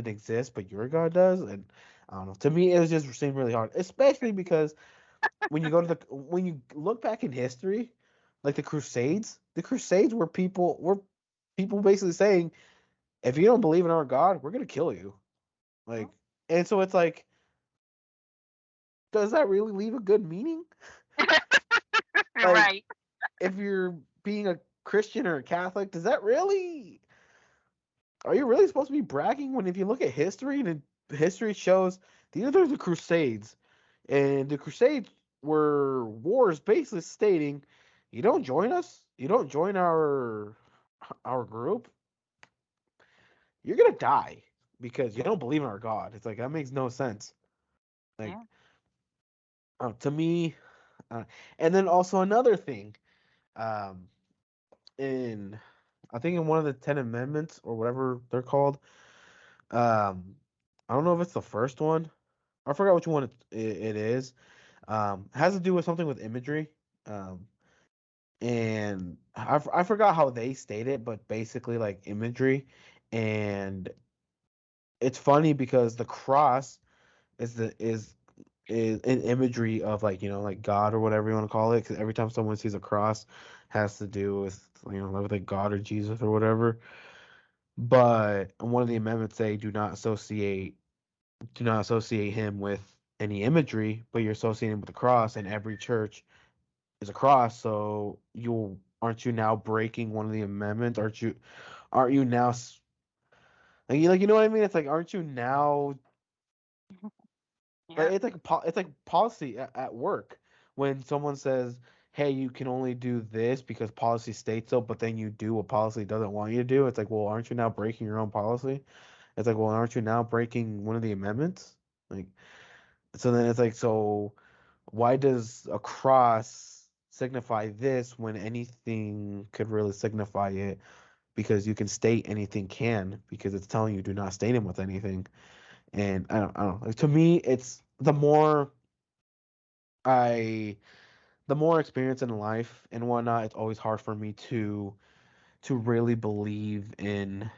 exist, but your God does, and I don't know. To me, it was just seemed really hard, especially because when you look back in history, like the Crusades were people basically saying, if you don't believe in our God, we're gonna kill you. Like, and so it's like, does that really leave a good meaning? Like, Right. if you're being a Christian or a Catholic, does that really? Are you really supposed to be bragging when if you look at history and history shows these are the Crusades, and the Crusades were wars basically stating, you don't join us, you don't join our group, you're gonna die because you don't believe in our God. It's like that makes no sense. Like Yeah. to me, uh, and then also another thing, um, in I think in one of the Ten Amendments or whatever they're called, um, I don't know if it's the first one. I forgot which one it is. It has to do with something with imagery. Um, and I forgot how they state it, but basically like imagery. And it's funny because the cross is an imagery of like like God or whatever you want to call it. Because every time someone sees a cross, has to do with with like God or Jesus or whatever. But one of the amendments say do not associate him with any imagery, but you're associating him with the cross, and every church is a cross. So you aren't you now breaking one of the amendments? Aren't you now like you know what I mean? It's like aren't you now like Yeah. it's like policy at work when someone says, "Hey, you can only do this because policy states so," but then you do what policy doesn't want you to do. It's like, well, aren't you now breaking your own policy? It's like, well, aren't you now breaking one of the amendments? Like, so then it's like, so why does a cross signify this when anything could really signify it? Because you can state anything can because it's telling you do not state him with anything. And I don't know. Like, to me, it's I the more experience in life and whatnot, it's always hard for me to really believe in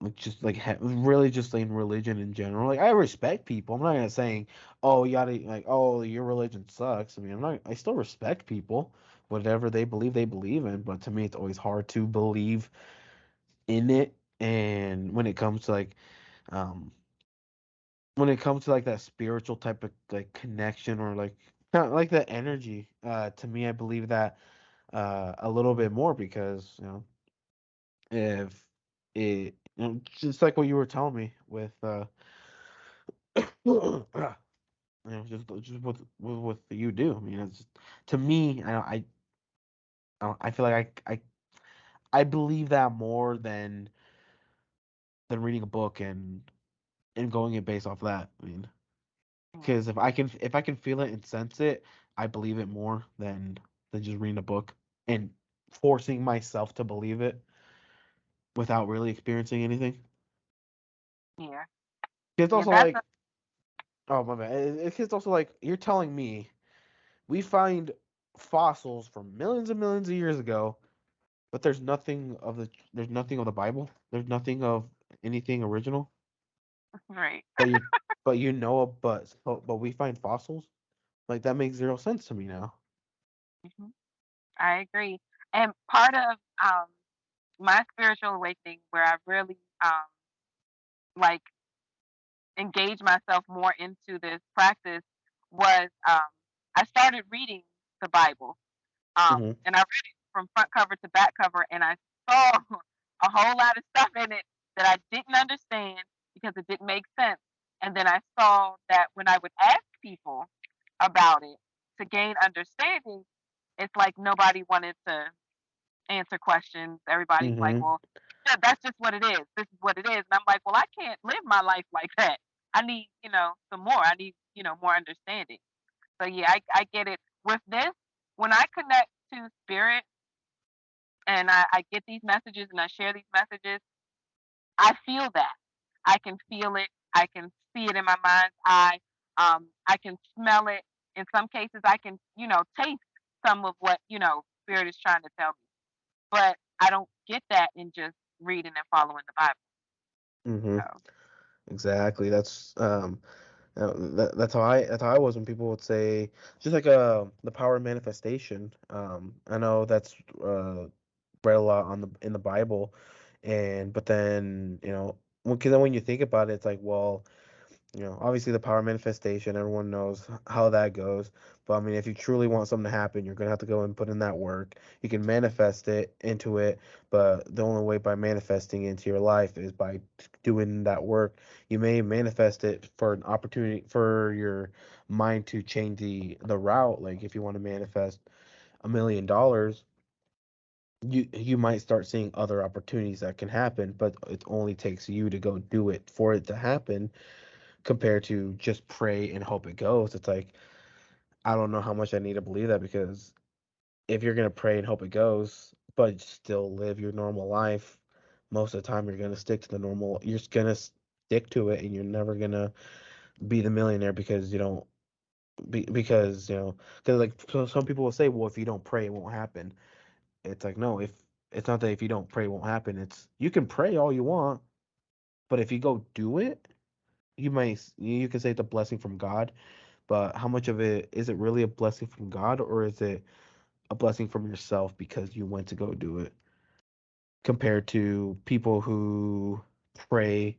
like just like really just in religion in general. Like I respect people. I'm not gonna saying, oh you gotta like oh your religion sucks. I mean I still respect people. Whatever they believe in. But to me it's always hard to believe in it. And um when it comes to like that spiritual type of like connection or like kind of like that energy, to me I believe that a little bit more because if just like what you were telling me with just with what you do. I mean, it's just, to me, I feel like I believe that more than reading a book and going it based off that. I mean, Yeah. because if I can feel it and sense it, I believe it more than just reading a book and forcing myself to believe it without really experiencing anything. Yeah. It's Yeah. also That's a like, oh my bad. It's also like you're telling me we find fossils from millions and millions of years ago, but there's nothing of the Bible. There's nothing of anything original. right. But but we find fossils. Like that makes zero sense to me now. hmm I agree. And part of um my spiritual awakening, where I really like engage myself more into this practice, was I started reading the Bible. Hmm. And I read it from front cover to back cover, and I saw a whole lot of stuff in it that I didn't understand because it didn't make sense. And then I saw that when I would ask people about it to gain understanding, it's like nobody wanted to answer questions. Everybody's like, Hmm. well, yeah, that's just what it is. This is what it is. And I'm like, well, I can't live my life like that. I need, some more. I need, more understanding. So yeah, I get it. With this, when I connect to spirit and I get these messages and I share these messages, I feel that. I can feel it. I can see it in my mind's eye. I can smell it. In some cases, I can, taste some of what, spirit is trying to tell me. But I don't get that in just reading and following the Bible. Mhm. So, Exactly. That's how I was when people would say just like the power of manifestation. I know that's read a lot on the in the Bible, and but then because then when you think about it, it's like, well, obviously the power of manifestation, everyone knows how that goes. But I mean, if you truly want something to happen, you're gonna have to go and put in that work. You can manifest it into it, but the only way by manifesting into your life is by doing that work. You may manifest it for an opportunity for your mind to change the route. Like if you want to manifest $1 million, you might start seeing other opportunities that can happen, but it only takes you to go do it for it to happen compared to just pray and hope it goes. It's like, I don't know how much I need to believe that, because if you're going to pray and hope it goes, but still live your normal life, most of the time you're going to stick to the normal, you're just going to stick to it, and you're never going to be the millionaire because you don't, because, because like some people will say, well, if you don't pray, it won't happen. It's like, no, if it's not that if you don't pray, it won't happen. It's you can pray all you want, but if you go do it, you can say it's a blessing from God. But how much of it is it really a blessing from God, or is it a blessing from yourself because you went to go do it? Compared to people who pray,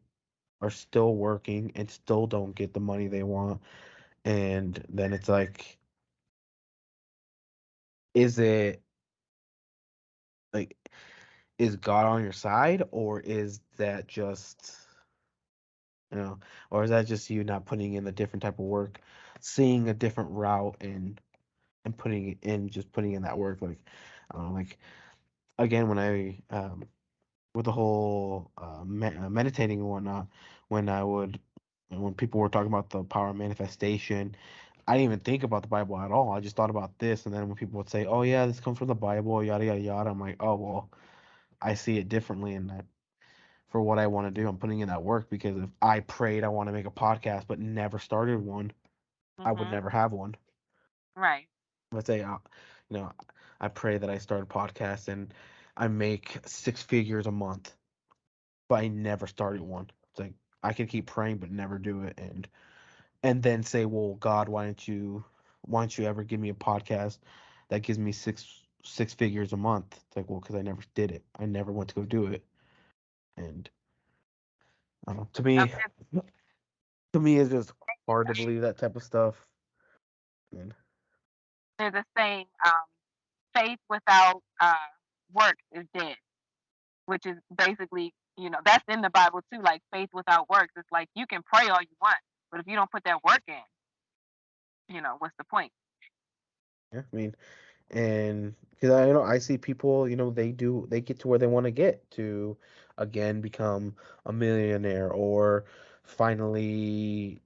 are still working, and still don't get the money they want. And then it's like, is it like, is God on your side, or is that just, you know, or is that just you not putting in a different type of work, seeing a different route, and putting it in, just putting in that work? Like, I don't know, like, again, when I with the whole meditating and whatnot, when I would when people were talking about the power of manifestation, I didn't even think about the Bible at all. I just thought about this, and then when people would say, "Oh yeah, this comes from the Bible," yada yada yada, I'm like, "Oh well, I see it differently." And that for what I want to do, I'm putting in that work, because if I prayed I want to make a podcast but never started one, I would mhm, never have one. right. Let's say, you know, I pray that I start a podcast and I make 6 figures a month, but I never started one. It's like I could keep praying but never do it, and then say, "Well, God, why don't you ever give me a podcast that gives me six figures a month?" It's like, well, because I never did it. I never went to go do it, and I don't know. To me, it's just hard to believe that type of stuff. And There's a saying, faith without works is dead, which is basically, that's in the Bible too. Like faith without works, it's like you can pray all you want, but if you don't put that work in, what's the point? yeah, I mean, and because I see people, they get to where they want to get to, again, become a millionaire, or finally,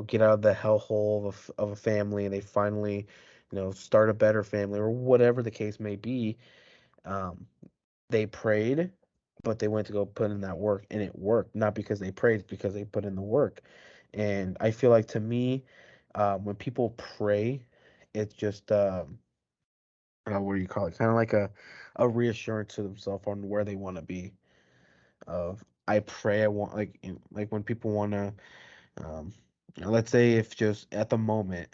get out of the hellhole of a family, and they finally, start a better family, or whatever the case may be. Um, they prayed, but they went to go put in that work, and it worked. Not because they prayed, it's because they put in the work. And I feel like, to me, when people pray, it's just what do you call it? Kind of like a reassurance to themselves on where they want to be. Of I pray, I want, like when people want to, um, let's say, if just at the moment,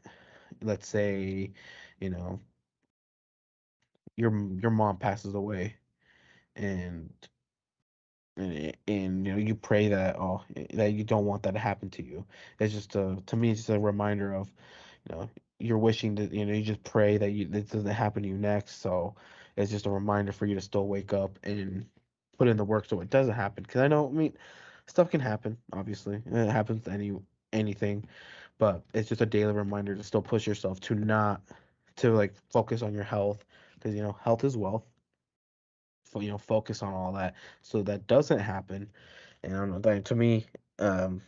let's say, you know, your mom passes away, and you pray that, that you don't want that to happen to you. It's just to me, it's just a reminder of, you're wishing that, you just pray that this doesn't happen to you next. So it's just a reminder for you to still wake up and put in the work so it doesn't happen. Because I know, I mean, stuff can happen, obviously, and it happens to anything, but it's just a daily reminder to still push yourself to not to like focus on your health, because health is wealth. Focus on all that so that doesn't happen. And I don't know, to me, I don't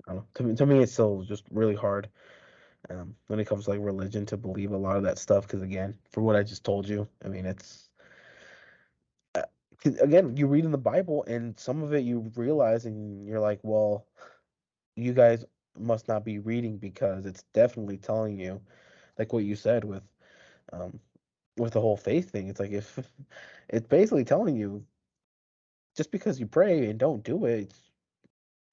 know, to me it's still just really hard, when it comes to like religion, to believe a lot of that stuff, because again, for what I just told you, I mean, it's, 'cause again, you read in the Bible, and some of it you realize, and you're like, well, you guys must not be reading because it's definitely telling you, like what you said um with the whole faith thing. It's like if it's basically telling you just because you pray and don't do it,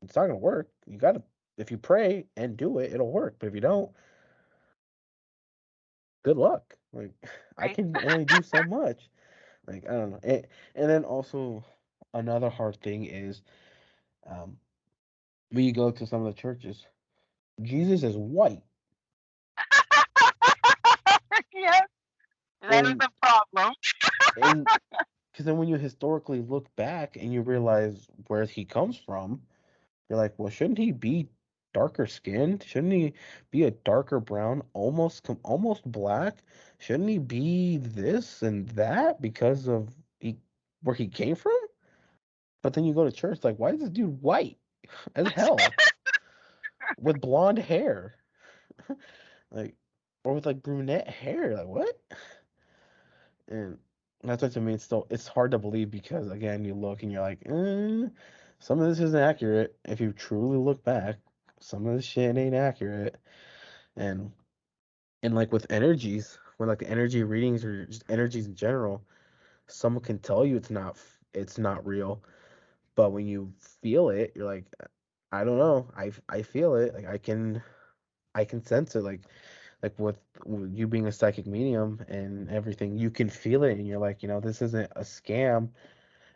it's not gonna work. You gotta if you pray and do it, it'll work. But if you don't, good luck. Like I Right. can only do so much. Like I don't know. And then also another hard thing is um when you go to some of the churches, Jesus is white. Yes, that is And a problem. and because then when you historically look back and you realize where he comes from, you're like, well, shouldn't he be darker skinned? Shouldn't he be a darker brown, almost black? Shouldn't he be this and that because of he where he came from? But then you go to church, like, why is this dude white as hell with blonde hair, like, or with like brunette hair? Like, what? And that's what to me. It's hard to believe because again, you look and you're like, some of this isn't accurate. If you truly look back, some of this shit ain't accurate. And like with energies, when like the energy readings or just energies in general, someone can tell you it's not real, but when you feel it, you're like, I don't know, I feel it, like I can sense it, like with you being a psychic medium and everything, you can feel it, and you're like, this isn't a scam.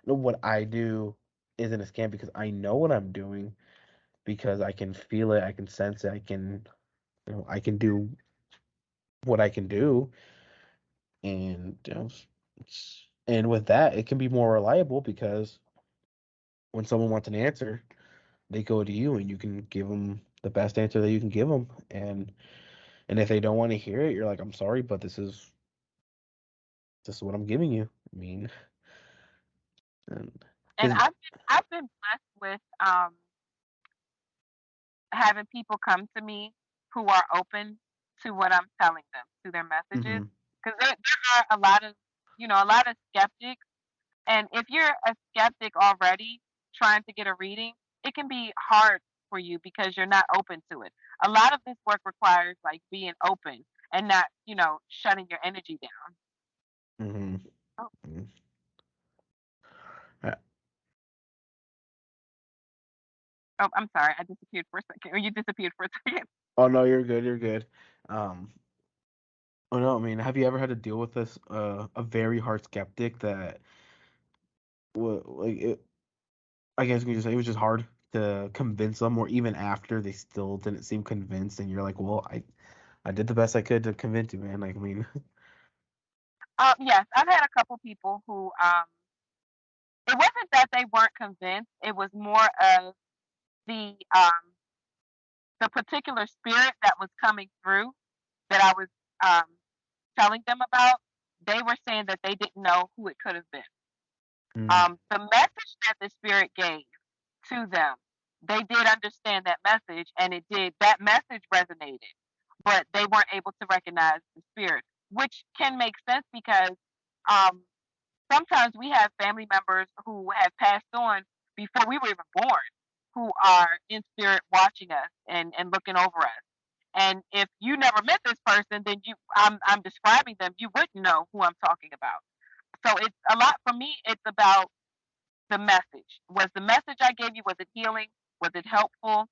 No, what I do isn't a scam because I know what I'm doing because I can feel it, I can sense it, I can do what I can do, and and with that, it can be more reliable because when someone wants an answer, they go to you, and you can give them the best answer that you can give them, and if they don't want to hear it, you're like, I'm sorry, but this is what I'm giving you. I mean, and And because I've been blessed with having people come to me who are open to what I'm telling them, to their messages. hmm Because there are a lot of skeptics. And if you're a skeptic already trying to get a reading, it can be hard for you because you're not open to it. A lot of this work requires like being open and not, shutting your energy down. hmm Oh, Uh, oh, I'm sorry. I disappeared for a second. Or you disappeared for a second. oh no, you're good, you're good. Um, oh no, I mean, have you ever had to deal with this a very hard skeptic that like it, I guess you can just say it was just hard to convince them, or even after they still didn't seem convinced, and you're like, well, I did the best I could to convince you, man. Like, I mean, Yes, I've had a couple people who it wasn't that they weren't convinced. It was more of the um the particular spirit that was coming through that I was um telling them about. They were saying that they didn't know who it could have been. mm, The message that the spirit gave to them, they did understand that message, and that message resonated, but they weren't able to recognize the spirit, which can make sense because um, sometimes we have family members who have passed on before we were even born, who are in spirit watching us and looking over us. And if you never met this person, then I'm describing them, you wouldn't know who I'm talking about. So it's a lot for me. It's about the message. Was the message I gave you, was it healing? Was it helpful?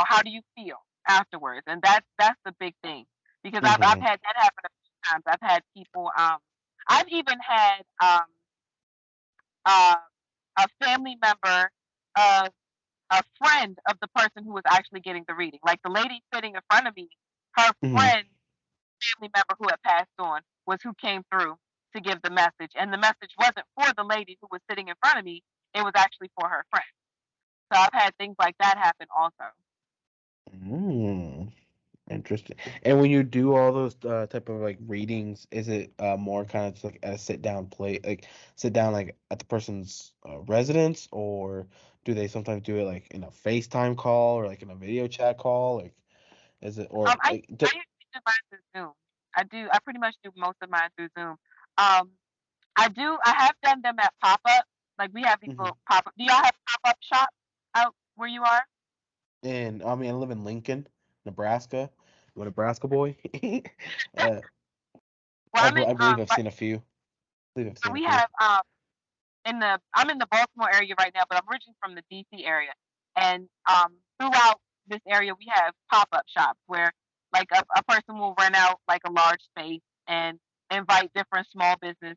How do you feel afterwards? And that's the big thing because I've hmm had that happen a few times. I've had people. I've even had uh, a family member of a friend of the person who was actually getting the reading. Like the lady sitting in front of me, her hmm friend, family member who had passed on, was who came through to give the message. And the message wasn't for the lady who was sitting in front of me, it was actually for her friend. So I've had things like that happen also. mm, interesting. And when you do all those type of like readings, is it more kind of just like a sit down like at the person's residence, or do they sometimes do it like in a FaceTime call or like in a video chat call? Like, is it or I like I usually do mine through Zoom. I pretty much do most of mine through Zoom. Um I have done them at pop up. Like we have these Mhm. little pop up. Do y'all have pop up shops out where you are? and I mean I live in Lincoln, Nebraska. I'm a Nebraska boy. uh, Well, I'm in I believe I've seen a few. I believe I've so seen a we few. have I'm in the Baltimore area right now, but I'm originally from the DC area. And throughout this area we have pop-up shops where like a person will rent out like a large space and invite different small businesses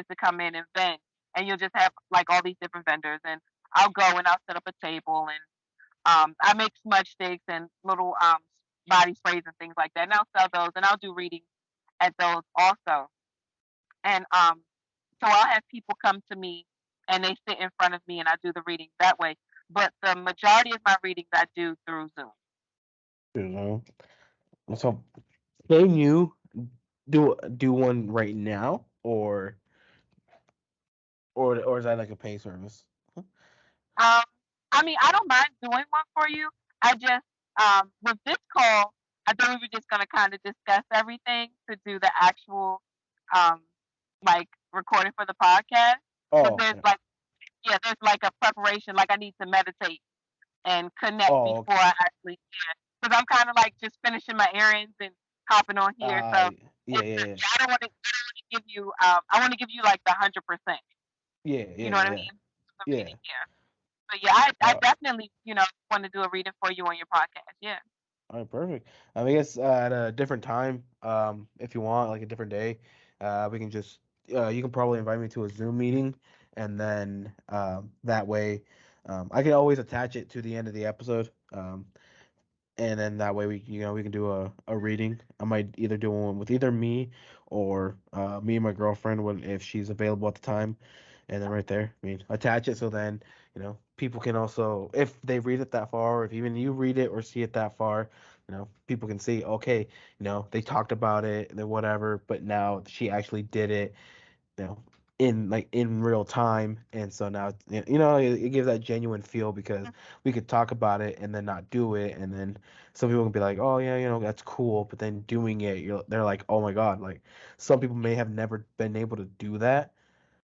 to come in and vend. And you'll just have like all these different vendors and I'll go and I'll set up a table and I make smudge sticks and little body sprays and things like that. And I'll sell those and I'll do readings at those also. And so I'll have people come to me and they sit in front of me and I do the reading that way. But the majority of my readings I do through Zoom. You know. So can you do one right now, or is that like a pay service? Um, I mean, I don't mind doing one for you. I just, with this call, I thought we were just going to kind of discuss everything to do the actual, um, like recording for the podcast. But Oh, there's yeah. like, yeah, there's like a preparation. Like I need to meditate and connect Oh, before okay. I actually because I'm kind of like just finishing my errands and hopping on here. So Yeah, yeah, yeah, I don't want to give you. I want to give you like the 100%. yeah, You yeah, know what I yeah, mean? The reading, yeah. yeah. But yeah, I Uh, definitely want to do a reading for you on your podcast. Yeah. all right, perfect. I guess at a different time, if you want, like a different day, we can just you can probably invite me to a Zoom meeting, and then that way, I can always attach it to the end of the episode. And then that way we can do a reading. I might either do one with either me or me and my girlfriend when if she's available at the time, and then right there, I mean, attach it so then people can also if they read it that far, or if even you read it or see it that far, people can see okay, they talked about it, then whatever, but now she actually did it, you know, in real time, and so now it gives that genuine feel because we could talk about it and then not do it, and then some people can be like, oh yeah, that's cool, but then doing it, they're like, oh my God, like some people may have never been able to do that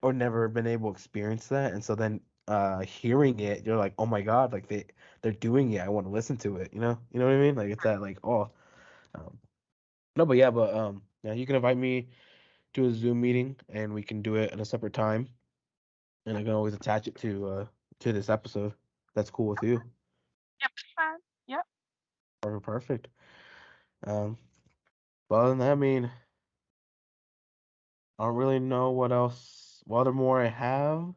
or never been able to experience that, and so then hearing it, you're like, oh my God, like they're doing it, I want to listen to it, you know what I mean, like it's that like oh um, no, but yeah, but yeah, you can invite me to a Zoom meeting and we can do it at a separate time. And I can always attach it to this episode. That's cool with you. Yep. That's fine. Yep. Perfect. Um, but other than that, I mean, I don't really know what other more I have.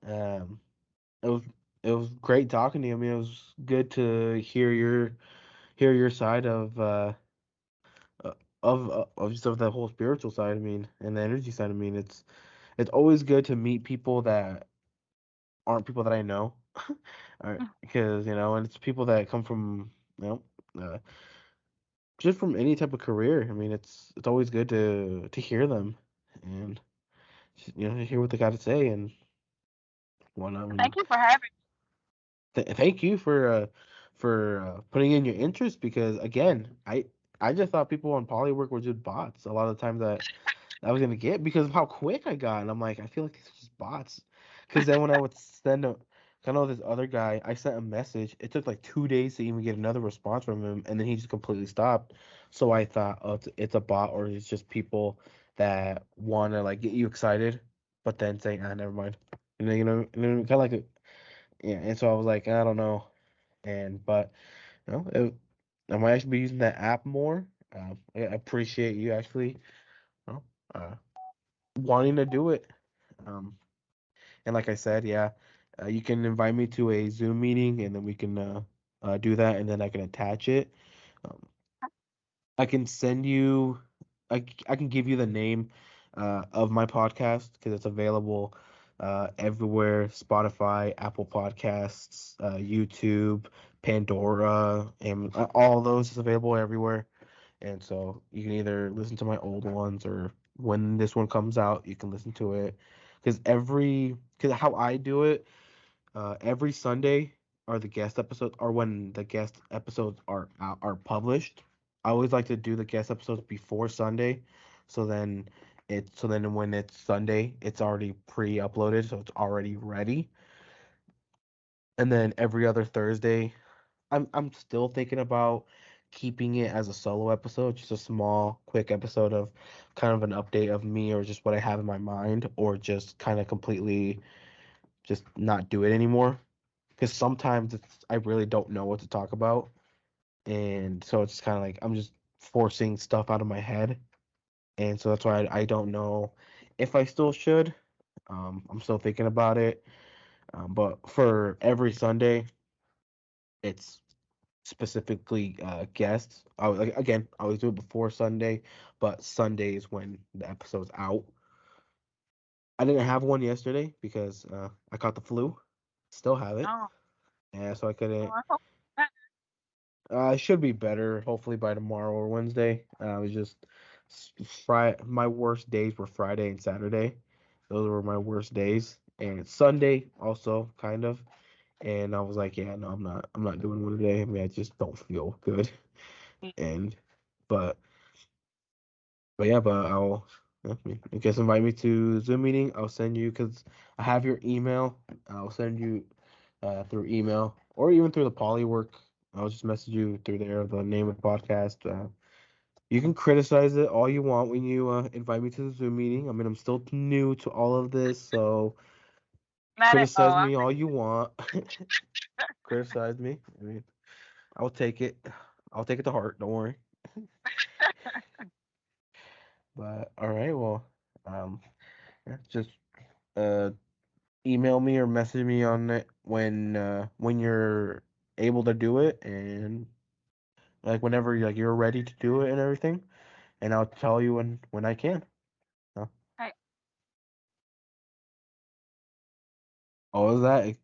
Um, it was it was great talking to you. I mean, it was good to hear your side uh, of just of the whole spiritual side. I mean, and the energy side. I mean, it's always good to meet people that aren't people that I know. Because and it's people that come from you know uh, just from any type of career. I mean, it's always good to hear them and hear what they got to say and whatnot. I Thank mean, you for having thank you for putting in your interest because again, I just thought people on Polywork were just bots a lot of the times that I was gonna get because of how quick I got, and I'm like, I feel like these are just bots. Because then when I would I know this other guy, I sent a message. It took like 2 days to even get another response from him, and then he just completely stopped. So I thought, oh, it's a bot, or it's just people that want to like get you excited, but then say, ah, never mind. Kind of like yeah. And so I was like, I don't know, but I might actually be using that app more. I appreciate you actually, know, uh, wanting to do it. Um, and like I said, yeah, you can invite me to a Zoom meeting, and then we can do that, and then I can attach it. Um, I can send you, I can give you the name of my podcast because it's available everywhere: Spotify, Apple Podcasts, YouTube, Pandora, and all those is available everywhere. And so you can either listen to my old ones or when this one comes out, you can listen to it. Because how I do it, every Sunday are the guest episodes, or when the guest episodes are published. I always like to do the guest episodes before Sunday, so then when it's Sunday, it's already pre-uploaded, so it's already ready. And then every other Thursday, I'm still thinking about keeping it as a solo episode, just a small, quick episode of kind of an update of me or just what I have in my mind, or just kind of completely just not do it anymore. Because sometimes I really don't know what to talk about, and so it's kind of like I'm just forcing stuff out of my head, and so that's why I don't know if I still should. I'm still thinking about it, but for every Sunday, it's specifically guests. Again, I always do it before Sunday, but Sunday is when the episode's out. I didn't have one yesterday because I caught the flu. Still have it. Oh, Yeah, so I well, couldn't. I hope that. I should be better, hopefully by tomorrow or Wednesday. I was just Friday. My worst days were Friday and Saturday. Those were my worst days, and Sunday also kind of. And I was like, yeah, no, I'm not doing one today. I mean, I just don't feel good. And but but I'll I guess invite me to Zoom meeting. I'll send you because I have your email. I'll send you through email or even through the Polywork. I'll just message you through there the name of the podcast. You can criticize it all you want when you invite me to the Zoom meeting. I mean, I'm still new to all of this, so Not at criticize all. me all you want. Criticize me. I mean, I'll take it. I'll take it to heart. Don't worry. But all right, well, yeah, just uh email me or message me on it when you're able to do it and like whenever you're ready to do it and everything, and I'll tell you when I can. Uh, Hey, oh, is that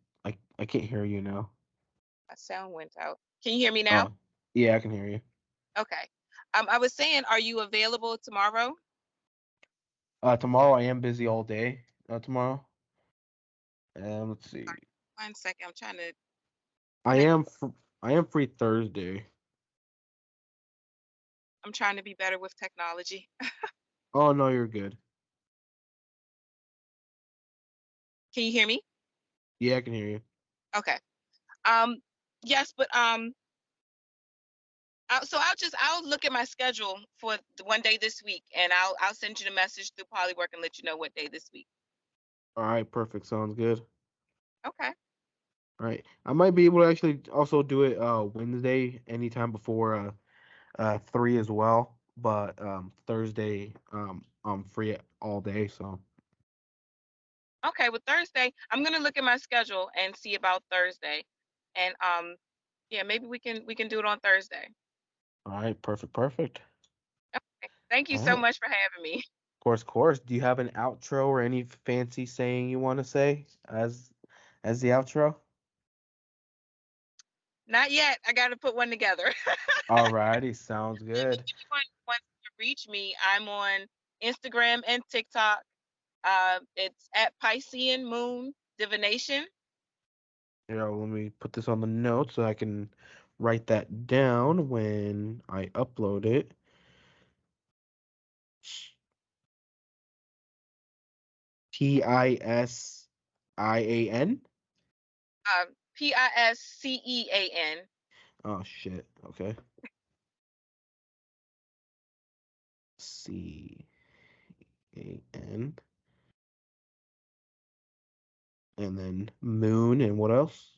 I can't hear you now. My sound went out. Can you hear me now? Oh, yeah, I can hear you. Okay. I was saying, are you available tomorrow? Tomorrow I am busy all day. Tomorrow. Let's see. 1 second. I'm trying to I connect. am I am free Thursday. I'm trying to be better with technology. Oh no, you're good. Can you hear me? Yeah, I can hear you. Okay. Um, yes, but so I'll look at my schedule for the one day this week, and I'll send you the message through Polywork and let you know what day this week. All right, perfect. Sounds good. Okay. All right, I might be able to actually also do it Wednesday anytime before 3 as well. But Thursday I'm free all day, so Okay. Well, Thursday, I'm gonna look at my schedule and see about Thursday, and yeah, maybe we can do it on Thursday. all right, perfect. Okay. Thank you All so right, much for having me. course. Do you have an outro or any fancy saying you want to say as the outro? Not yet. I got to put one together. All righty, sounds If good. anyone wants to reach me, I'm on Instagram and TikTok. It's at Piscean Moon Divination. Let me put this on the notes so I can write that down when I upload it. Piscean. Piscean. Oh shit. Okay. Can, and then moon and what else?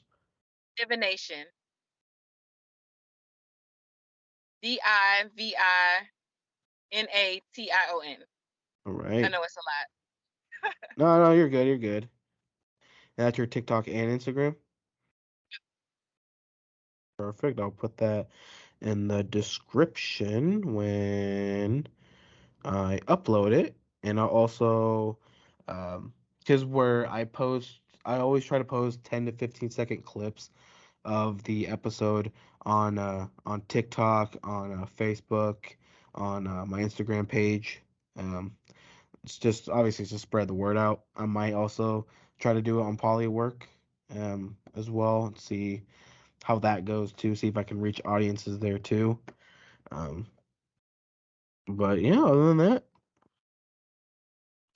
Divination. Divination. All I right. know it's a lot. No, you're good. You're good. And that's your TikTok and Instagram. Perfect. I'll put that in the description when I upload it, and I'll also, because where I post, I always try to post 10 to 15 second clips of the episode on TikTok, on Facebook, on my Instagram page. Um, it's just obviously to spread the word out. I might also try to do it on Polywork as well and see how that goes too. See if I can reach audiences there too. Um, but yeah, other than that,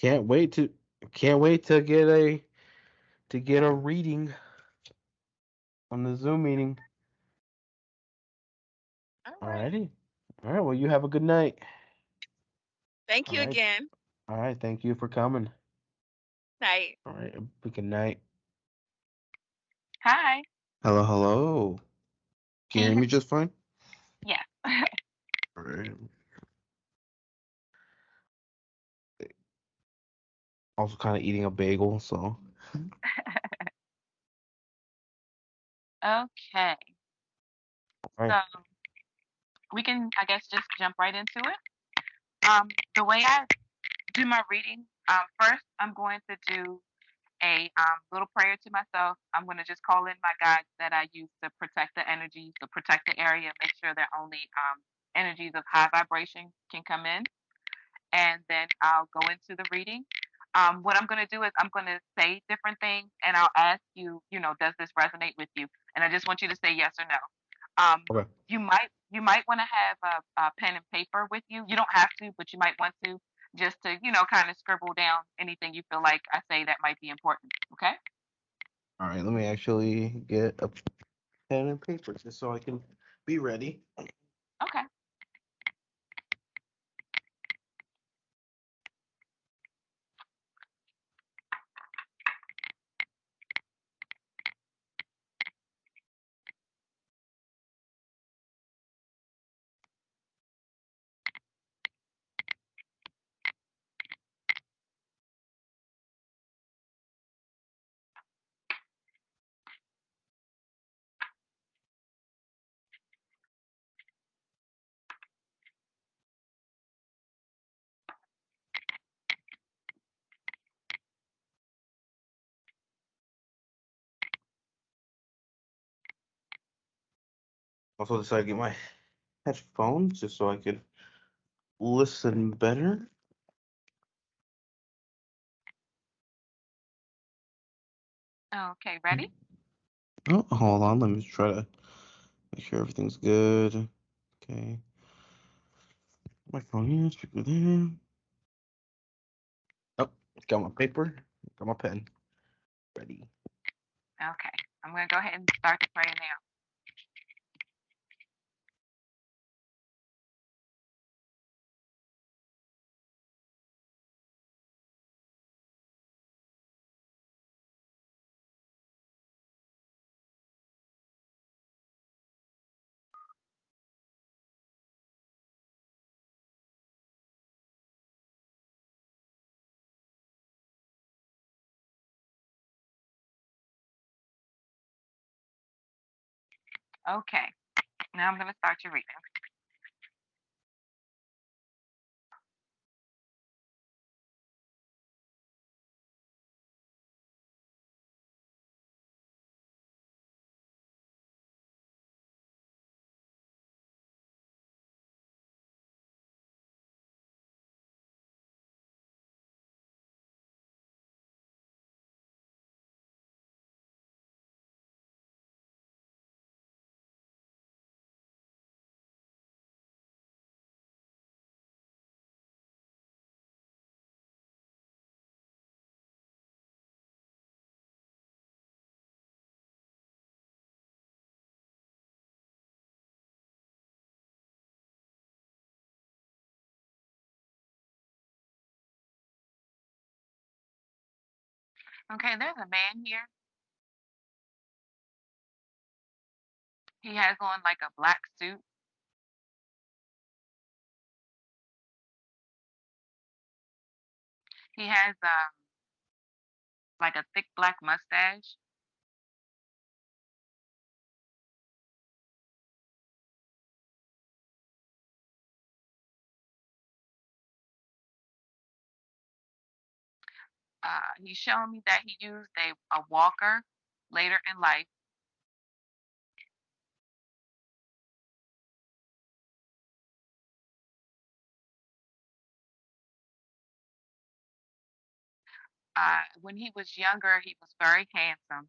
can't wait to can't wait to get a reading on the Zoom meeting. right. Alrighty. All right. Well, you have a good night. Thank All you right. again. All right. Thank you for coming. Night. All right. Good night. Hi. Hello. Hello. Can Can you you hear hear me me? just fine? Yes. All right. Also, kind of eating a bagel. So. Okay. All right. So we can, I guess, just jump right into it. The way I do my reading, first I'm going to do a little prayer to myself. I'm going to just call in my guides that I use to protect the energies, to protect the area, make sure that only energies of high vibration can come in. And then I'll go into the reading. What I'm going to do is I'm going to say different things and I'll ask you, does this resonate with you? And I just want you to say yes or no. Okay. You might want to have a pen and paper with you. You don't have to, but you might want to just to, kind of scribble down anything you feel like I say that might be important. Okay? All right. Let me actually get a pen and paper just so I can be ready. Okay. Also decided to get my headphones just so I could listen better. Okay. Ready? Oh, hold on. Let me try to make sure everything's good. Okay. My phone here, speaker there. Oh, got my paper, got my pen. Ready. Okay. I'm going to go ahead and start the prayer now. Okay. Now I'm going to start your reading. Okay. There's a man here. He has on like a black suit. He has like a thick black mustache. He's showing me that he used a walker later in life. When he was younger, he was very handsome.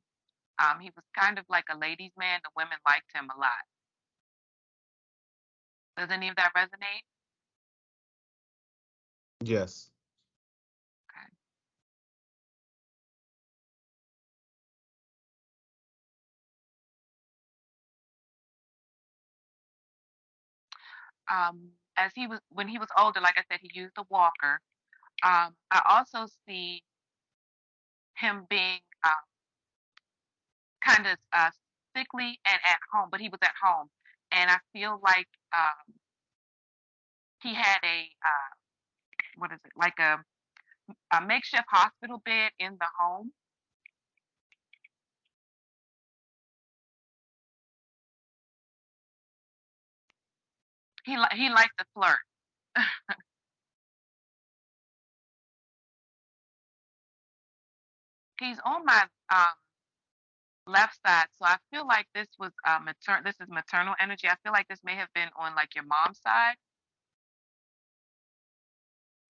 He was kind of like a ladies' man. The women liked him a lot. Does any of that resonate? Yes. Okay. as when he was older, like I said, he used a walker. I also see him being kind of sickly and at home, but he was at home, and I feel like he had a what is it, like a makeshift hospital bed in the home. He liked to flirt. He's on my left side, so I feel like this was This is maternal energy. I feel like this may have been on like your mom's side.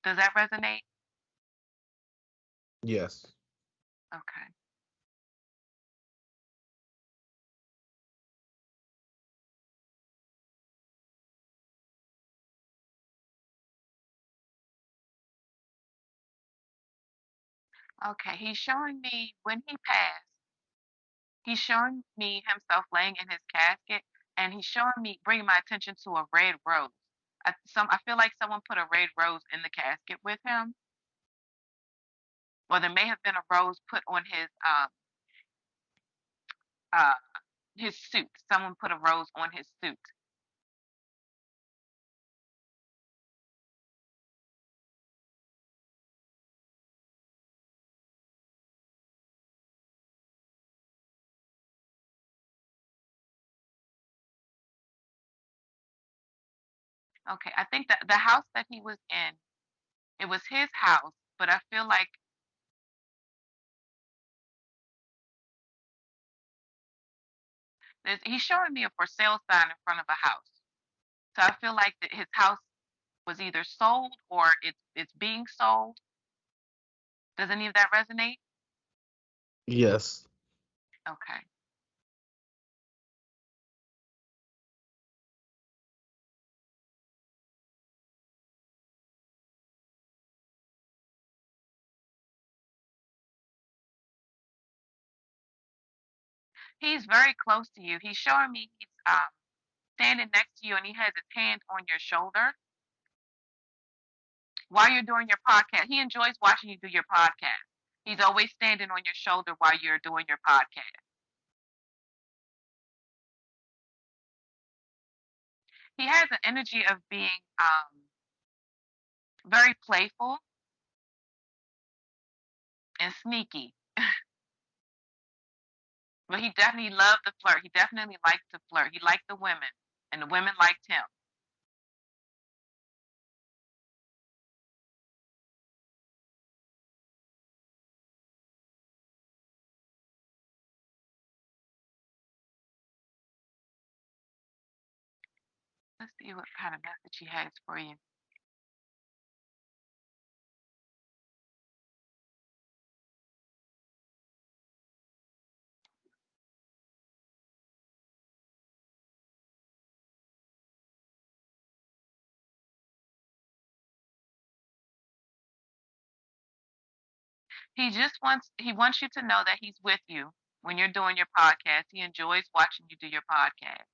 Does that resonate? Yes. Okay. Okay. He's showing me when he passed. He's showing me himself laying in his casket, and he's showing me, bringing my attention to a red rose. I feel like someone put a red rose in the casket with him, or there may have been a rose put on uh his suit. Someone put a rose on his suit. Okay, I think that the house that he was in, it was his house, but I feel like he's showing me a for sale sign in front of a house. So I feel like that his house was either sold or it's being sold. Does any of that resonate? Yes. Okay. He's very close to you. He's showing me he's standing next to you and he has his hand on your shoulder while you're doing your podcast. He enjoys watching you do your podcast. He's always standing on your shoulder while you're doing your podcast. He has an energy of being very playful and sneaky, but he definitely loved to flirt. He definitely liked to flirt. He liked the women, and the women liked him. Let's see what kind of message he has for you. He wants you to know that he's with you when you're doing your podcast. He enjoys watching you do your podcast.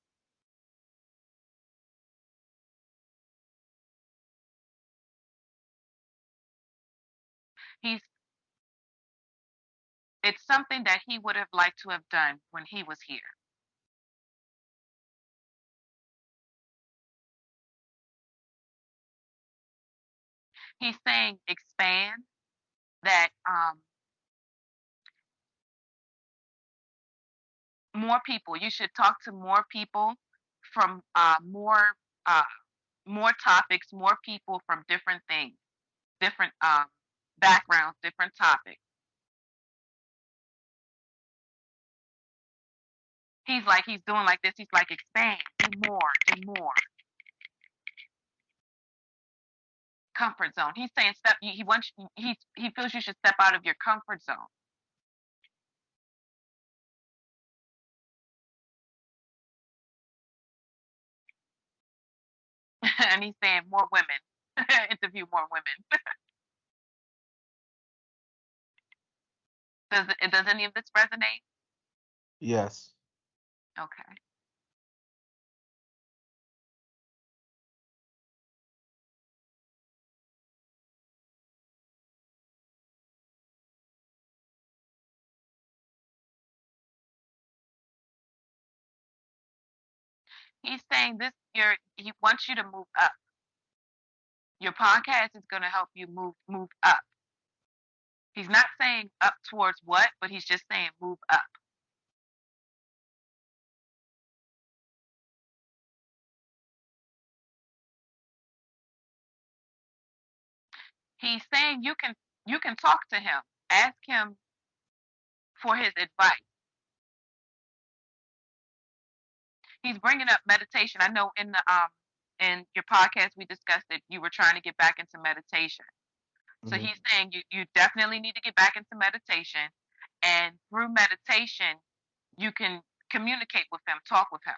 He's It's something that he would have liked to have done when he was here. He's saying expand, that more people. You should talk to more people from uh, more topics, more people from different things, different backgrounds, different topics. He's doing like this. He's like expand, do more. Comfort zone. He's saying step. He wants. He feels you should step out of your comfort zone. And he's saying more women. Interview more women. Does any of this resonate? Yes. Okay. He's saying this. He wants you to move up. Your podcast is going to help you move up. He's not saying up towards what, but he's just saying move up. He's saying you can talk to him, ask him for his advice. He's bringing up meditation. I know in your podcast we discussed that you were trying to get back into meditation. So Mm-hmm. he's saying you definitely need to get back into meditation, and through meditation you can communicate with him, talk with him.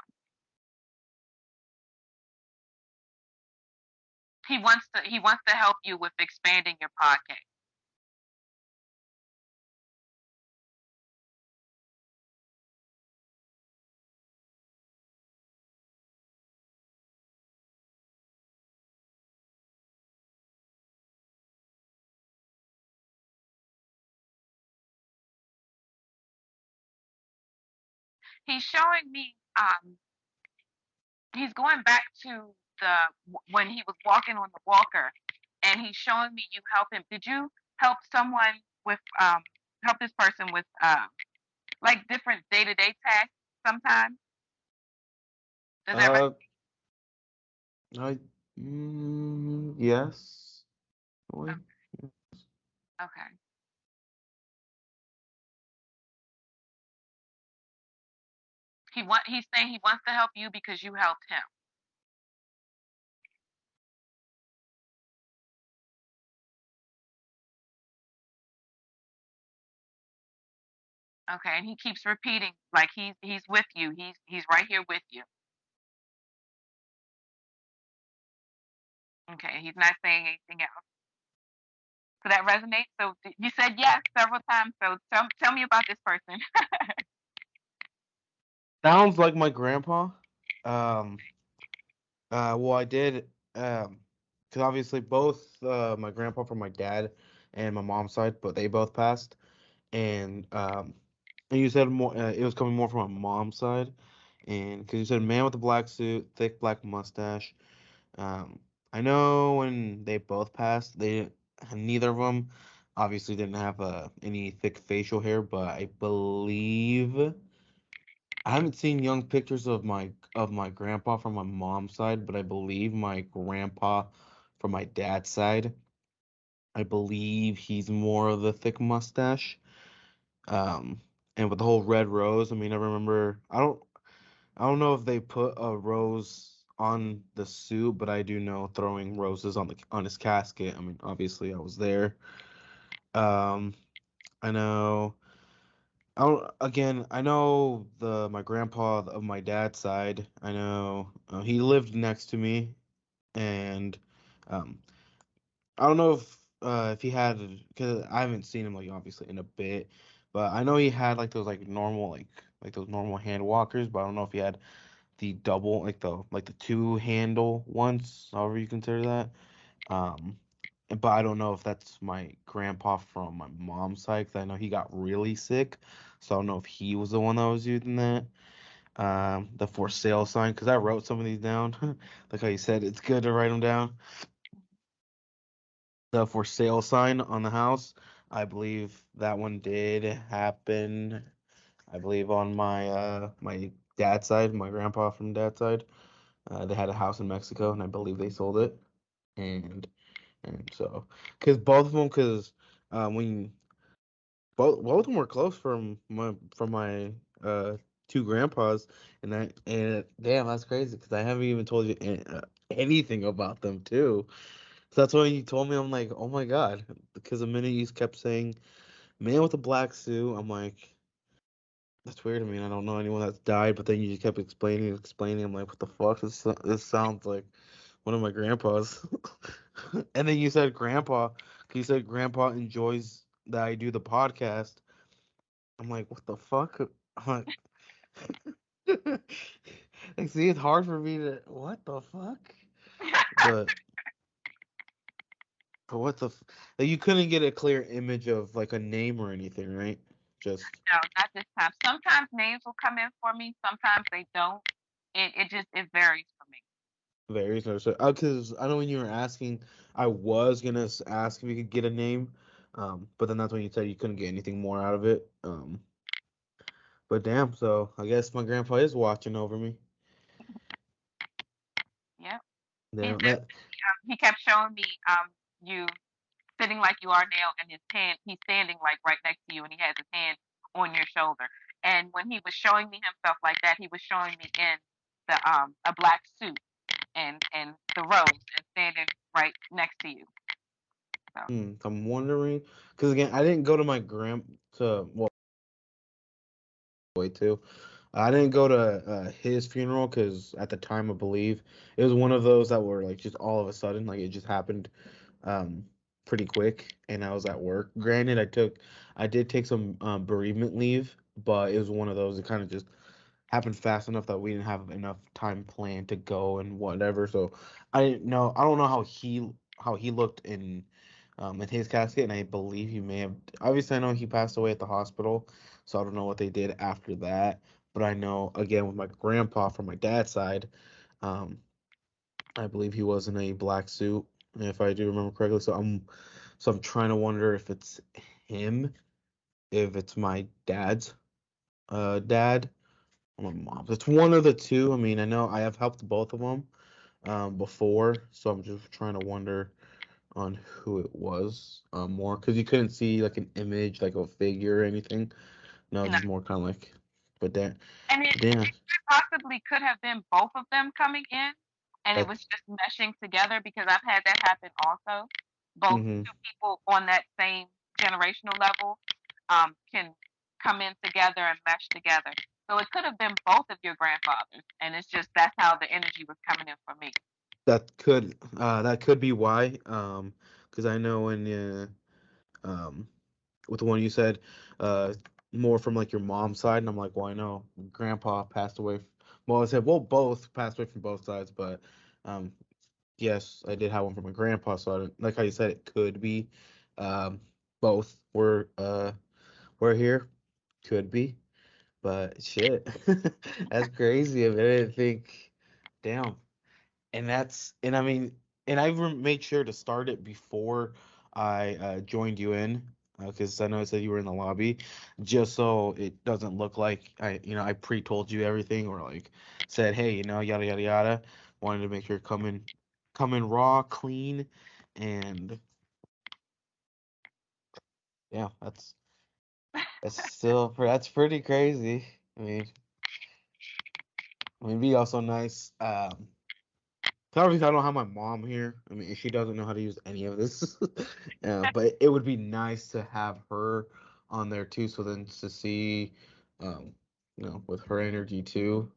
He wants to help you with expanding your podcast. He's showing me he's going back to the when he was walking on the walker, and he's showing me you help him. Did you help someone with help this person with like different day-to-day tasks sometimes? Does that Uh, I yes. resonate? Wait. Okay. He's saying he wants to help you because you helped him. Okay, and he keeps repeating like he's with you. He's right here with you. Okay, he's not saying anything else. So that resonates. So you said yes several times. So tell me about this person. Sounds like my grandpa. Um. Well, I did. Because obviously both my grandpa from my dad and my mom's side, but they both passed. And you said more. It was coming more from my mom's side, and because you said man with a black suit, thick black mustache. Um, I know when they both passed, they neither of them obviously didn't have any thick facial hair, but I believe I haven't seen young pictures of my grandpa from my mom's side, but I believe my grandpa from my dad's side, I believe he's more of the thick mustache. Um, and with the whole red rose, I mean, I remember I don't know if they put a rose on the suit, but I do know throwing roses on the on his casket. I mean, obviously I was there. Um, I know. I don't, again, I know the my grandpa of my dad's side. I know he lived next to me, and um, I don't know if he had because I haven't seen him like obviously in a bit, but I know he had like those like those normal hand walkers, but I don't know if he had the double like the two handle ones, however you consider that. Um, but I don't know if that's my grandpa from my mom's side, 'cause I know he got really sick, so I don't know if he was the one that was using that. The for sale sign, because I wrote some of these down. Like how you said, it's good to write them down. The for sale sign on the house, I believe that one did happen. I believe on my dad's side, my grandpa from dad's side, they had a house in Mexico, and I believe they sold it. And And so, because both of them, because when both of them were close from my two grandpas, and damn, that's crazy because I haven't even told you anything about them too. So that's when you told me, I'm like, oh my god, because the minute you kept saying man with a black suit, I'm like, that's weird. I mean, I don't know anyone that's died, but then you just kept explaining. I'm like, what the fuck? This sounds like one of my grandpas. And then you said grandpa. You said grandpa enjoys that I do the podcast. I'm like, what the fuck? I'm like, like, see, it's hard for me to. What the fuck? But but what the? Like, you couldn't get a clear image of like a name or anything, right? Just No, not this time. Sometimes names will come in for me. Sometimes they don't. it varies for me. Very interesting. Because I know when you were asking, I was gonna ask if you could get a name, but then that's when you said you couldn't get anything more out of it. But damn, so I guess my grandpa is watching over me. Yeah. He's Damn that. definitely he kept showing me you sitting like you are now, and his hand he's standing like right next to you, and he has his hand on your shoulder. And when he was showing me himself like that, he was showing me in the a black suit and the rose and standing right next to you. So I'm wondering because again, I didn't go to my grand to well, way too. I didn't go to his funeral because at the time I believe it was one of those that were like just all of a sudden, like it just happened um pretty quick, and I was at work. Granted, I did take some bereavement leave, but it was one of those that kind of just happened fast enough that we didn't have enough time planned to go and whatever. So I didn't know. I don't know how he looked in his casket, and I believe he may have. Obviously, I know he passed away at the hospital, so I don't know what they did after that. But I know again with my grandpa from my dad's side, um, I believe he was in a black suit, if I do remember correctly. So I'm trying to wonder if it's him, if it's my dad's dad or my mom's. It's one of the two. I mean, I know I have helped both of them before, so I'm just trying to wonder on who it was more because you couldn't see like an image, like a figure or anything. No, no. just more kind of like, but that, And but damn, it possibly could have been both of them coming in, and it was that's just meshing together because I've had that happen also. Both mm-hmm. two people on that same generational level can come in together and mesh together. So it could have been both of your grandfathers, and it's just that's how the energy was coming in for me. That could be why because I know in um with the one you said uh more from like your mom's side, and I'm like, well, I know grandpa passed away. Well, I said, well, both passed away from both sides, but um yes, I did have one from my grandpa, so like how you said, it could be um both were here, could be, but shit, that's crazy. I mean, I didn't think, damn. And I mean, and made sure to start it before I joined you in, because I know it said you were in the lobby, just so it doesn't look like I pre-told you everything or like said, hey, yada yada yada. Wanted to make sure come in raw, clean, and yeah, that's pretty crazy. I mean, it'd be also nice. Obviously, I don't have my mom here. I mean, she doesn't know how to use any of this. But it would be nice to have her on there too, so then to see, um, with her energy too,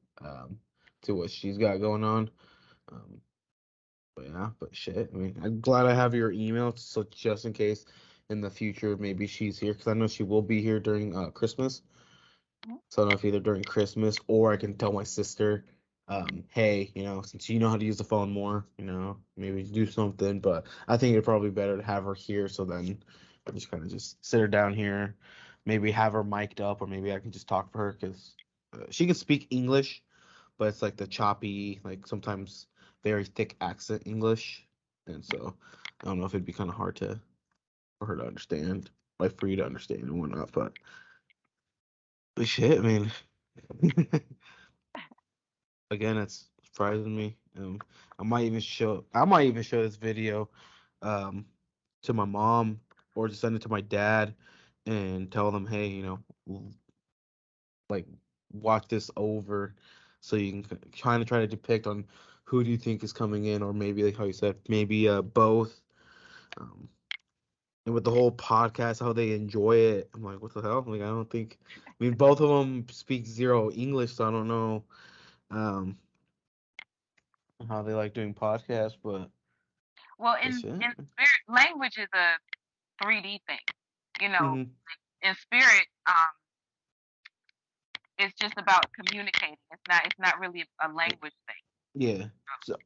to what she's got going on. Um, but yeah, but shit. I mean, I'm glad I have your email, so just in case in the future maybe she's here, because I know she will be here during Christmas. So I don't know if either during Christmas or I can tell my sister, hey, since you know how to use the phone more, maybe do something. But I think it'd probably be better to have her here. So then I just kind of just sit her down here, maybe have her mic'd up, or maybe I can just talk for her because she can speak English, but it's like the choppy, like sometimes very thick accent English. And so I don't know if it'd be kind of hard for her to understand, like for you to understand and whatnot. But shit, I mean. Again, it's surprising me. I might even show this video um to my mom or just send it to my dad and tell them, hey, like watch this over so you can kind of try to depict on who do you think is coming in, or maybe like how you said, maybe both. Um and with the whole podcast, how they enjoy it, I'm like, what the hell? Like, I don't think. I mean, both of them speak zero English, so I don't know. Um, how they like doing podcasts, Well, but shit. in spirit, language is a 3D thing. You know, Hmm. in spirit, it's just about communicating. It's not really a language thing. Yeah. So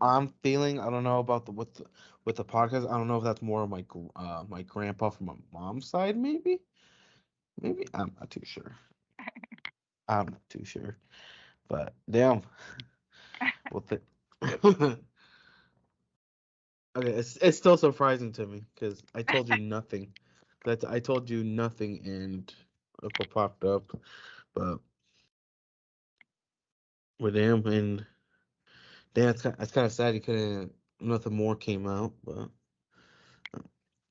I'm feeling, I don't know about the with the podcast. I don't know if that's more of my grandpa from my mom's side, maybe. Maybe I'm not too sure. I'm not too sure. But damn, what the? Okay, it's still surprising to me because I told you nothing. That I told you nothing, and look what popped up. But with damn, and damn, it's kind of sad. You couldn't. Nothing more came out, but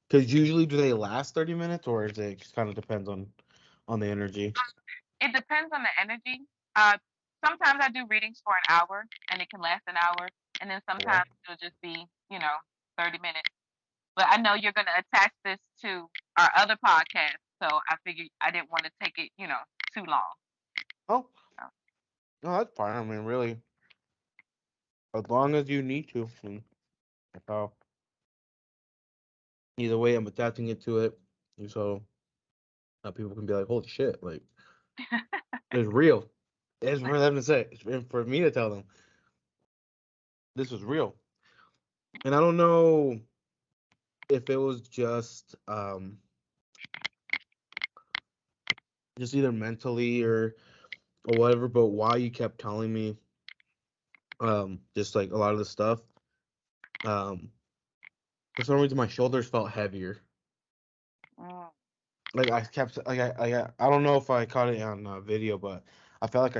because usually do they last 30 minutes, or is it just kind of depends on the energy? It depends on the energy. Uh, Sometimes I do readings for an hour, and it can last an hour, and then Wow. sometimes it'll just be, 30 minutes. But I know you're gonna attach this to our other podcast, so I figured I didn't want to take it, too long. Oh, So, no, that's fine. I mean, really, as long as you need to. And that's how. Either way, I'm attaching it to it, so people can be like, "Holy shit!" Like it's real. It's for them to say. It's for me to tell them this was real. And I don't know if it was just either mentally or whatever, but why you kept telling me just like a lot of the stuff um for some reason my shoulders felt heavier. mm, Like I kept I don't know if I caught it on video, but I felt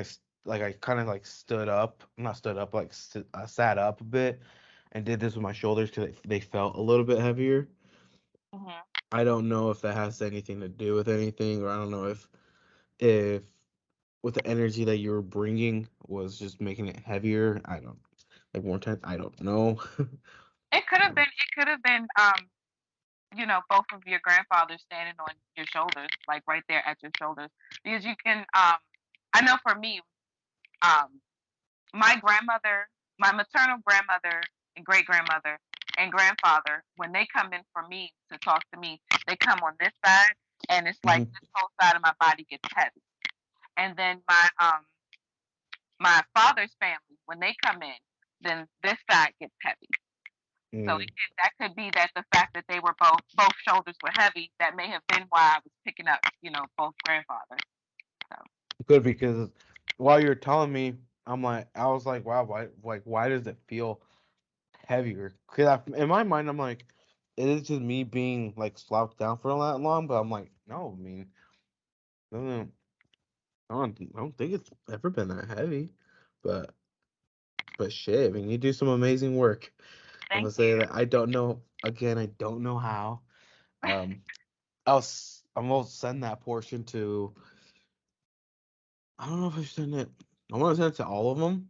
like I kind of like stood up, not stood up, like I sat up a bit and did this with my shoulders because they felt a little bit heavier. mhm. I don't know if that has anything to do with anything, or I don't know if with the energy that you were bringing was just making it heavier. I don't like more time. I don't know. It could have Um, been. It could have been. Both of your grandfathers standing on your shoulders, like right there at your shoulders, because you can. I know for me, um, my grandmother, my maternal grandmother and great grandmother and grandfather, when they come in for me to talk to me, they come on this side, and it's like mhm, this whole side of my body gets heavy. And then my father's family, when they come in, then this side gets heavy. So mm. that could be that the fact that they were both shoulders were heavy, that may have been why I was picking up, both grandfathers. So Good because while you're telling me, I was like, wow, why does it feel heavier? Because in my mind, I'm like, it is just me being like slouched down for that long, but I'm like, no, I mean, no, I don't think it's ever been that heavy, but shit, I mean, you do some amazing work. I'm thank gonna say you. that I don't know. Again, I don't know how. Um, I'm gonna send that portion to. I don't know if I should send it. I want to send it to all of them.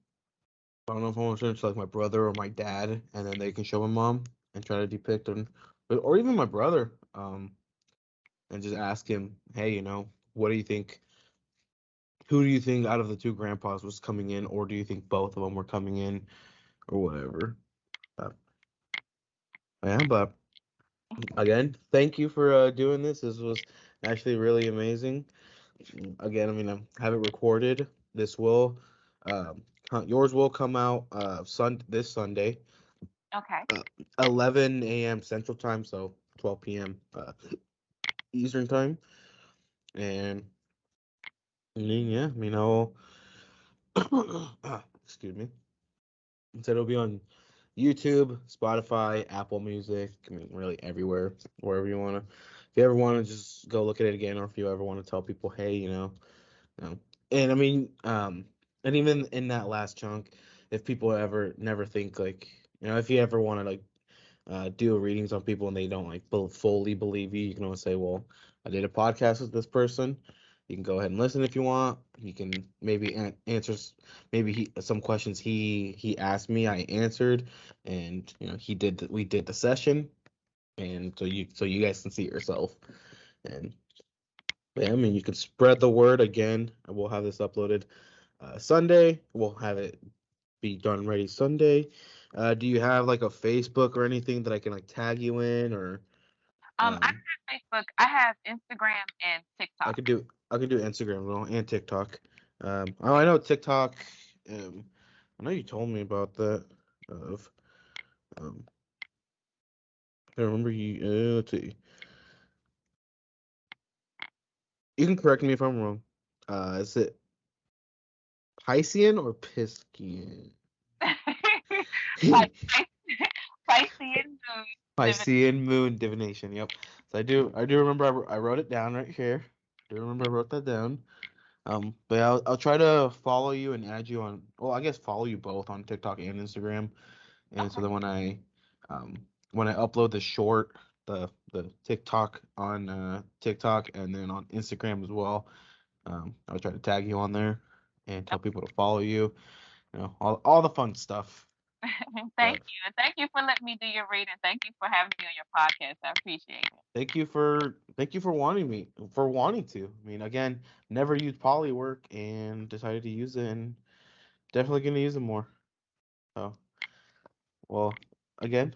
I don't know if I want to send it to like my brother or my dad, and then they can show my mom and try to depict them, or even my brother. And just ask him, hey, what do you think? Who do you think out of the two grandpas was coming in, or do you think both of them were coming in, or whatever? But, yeah, but again, thank you for doing this. This was actually really amazing. Again, I mean, I have it recorded. This will, yours will come out this Sunday, Okay. uh, 11 a.m. Central Time, so 12 p.m. Eastern Time, and yeah, I mean, I'll excuse me. So it'll be on YouTube, Spotify, Apple Music. I mean, really everywhere, wherever you wanna. If you ever want to just go look at it again, or if you ever want to tell people, hey, Um, and I mean, and even in that last chunk, if people ever never think like, if you ever want to like do readings on people and they don't like fully believe you, you can always say, well, I did a podcast with this person. You can go ahead and listen if you want. You can maybe answer maybe some questions he asked me, I answered, and we did the session, and so you guys can see it yourself. And yeah, I mean, you can spread the word again. We'll have this uploaded Sunday. We'll have it be done ready Sunday. Do you have like a Facebook or anything that I can like tag you in, or I um, have Facebook. I have Instagram and I TikTok. could do Instagram though, and TikTok. I know TikTok. Um, I know you told me about that. Of um, I remember you. Let's see. You can correct me if I'm wrong. Is it Piscean or Piscean? Like Piscean moon Piscean moon divination. Yep. So I do remember I wrote it down right here. I do remember I wrote that down. But I'll try to follow you and add you on. Well, I guess follow you both on TikTok and Instagram. And so Okay. then when I upload the short, the TikTok on TikTok and then on Instagram as well, I'll try to tag you on there and tell people to follow you. You know, all the fun stuff. Thank But you. And thank you for letting me do your reading. Thank you for having me on your podcast. I appreciate it. thank you for wanting to. I mean, again, never used polywork and decided to use it, and definitely gonna use it more. So, well, again,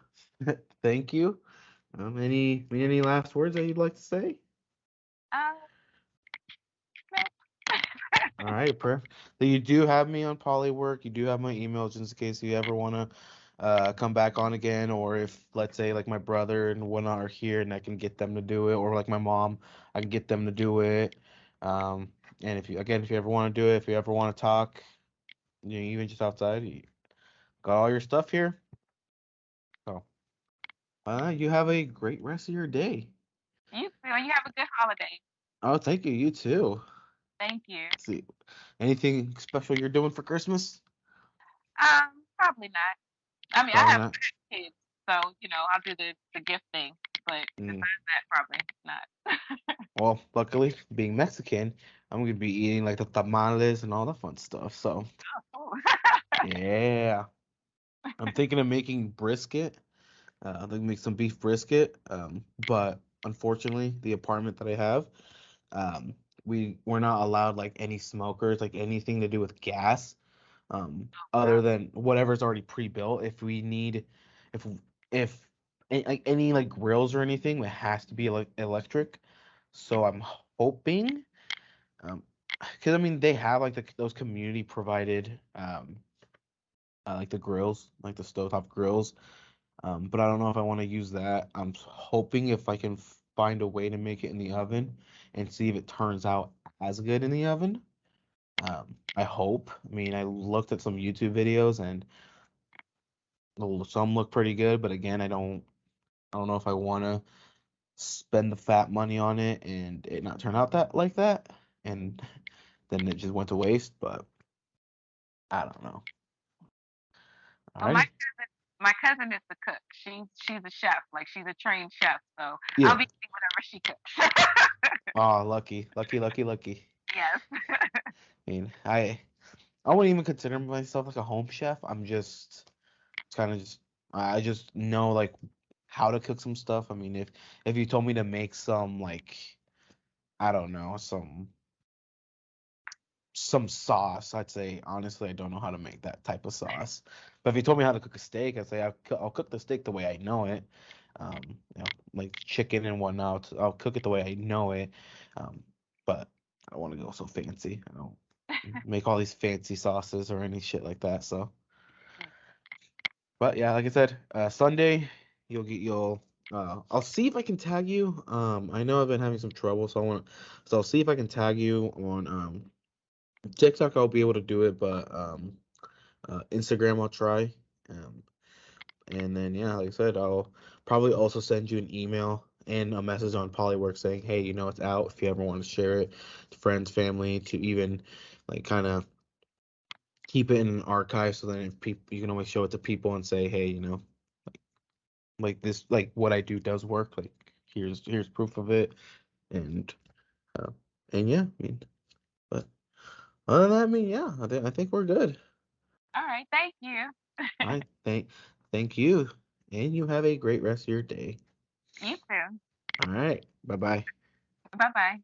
thank you. Any last words that you'd like to say? Uh, All right, perfect. So you do have me on Polywork. You do have my email just in case you ever want to come back on again, or if let's say like my brother and whatnot are here and I can get them to do it, or like my mom, I can get them to do it. And if you ever want to do it, if you ever want to talk, even just outside, you got all your stuff here. So, you have a great rest of your day. you too. And you have a good holiday. Oh, thank you. You too. Thank you. See, anything special you're doing for Christmas? Probably not. I mean, I Probably have not. kids, so I'll do the gift thing. But besides Mm. that, probably not. Well, luckily, being Mexican, I'm gonna be eating like the tamales and all the fun stuff. So, Oh. yeah, I'm thinking of making brisket. I'm gonna make some beef brisket. But unfortunately, the apartment that I have, um, we're not allowed like any smokers, like anything to do with gas, other than whatever's already pre-built. If if like any like grills or anything, it has to be like electric. So I'm hoping. Um, because I mean they have like those community provided like the grills, like the stovetop grills. But I don't know if I want to use that. I'm hoping if I can find a way to make it in the oven and see if it turns out as good in the oven. I hope. I mean, I looked at some YouTube videos and some look pretty good, but again, I don't know if I want to spend the fat money on it and it not turn out that like that, and then it just went to waste. But I don't know. Well, my Alrighty. cousin, my cousin is the cook. She's a chef. Like she's a trained chef. So I'll Yeah. be eating whatever she cooks. Oh, lucky, lucky, lucky, lucky. Yes. I mean, I wouldn't even consider myself like a home chef. I'm just kind of just I just know like how to cook some stuff. I mean, if you told me to make some like I don't know some sauce, I'd say honestly I don't know how to make that type of sauce. But if you told me how to cook a steak, I'd say I'll cook the steak the way I know it. Like chicken and whatnot, I'll cook it the way I know it. Um, but I don't want to go so fancy. I don't make all these fancy sauces or any shit like that. So, but yeah, like I said, Sunday you'll I'll see if I can tag you. I know I've been having some trouble, so I'll see if I can tag you on TikTok. I'll be able to do it, but Instagram I'll try. Um, and then yeah, like I said, I'll probably also send you an email and a message on Polywork saying, hey, it's out. If you ever want to share it to friends, family, to even like kind of keep it in an archive, so then if people you can always show it to people and say, hey, like this, like what I do does work. Like here's proof of it, and uh, and yeah, I mean, but other than that, I mean, yeah, I think we're good. All right. Thank you. All right, thank you, and you have a great rest of your day. You too. All right, bye bye. Bye bye.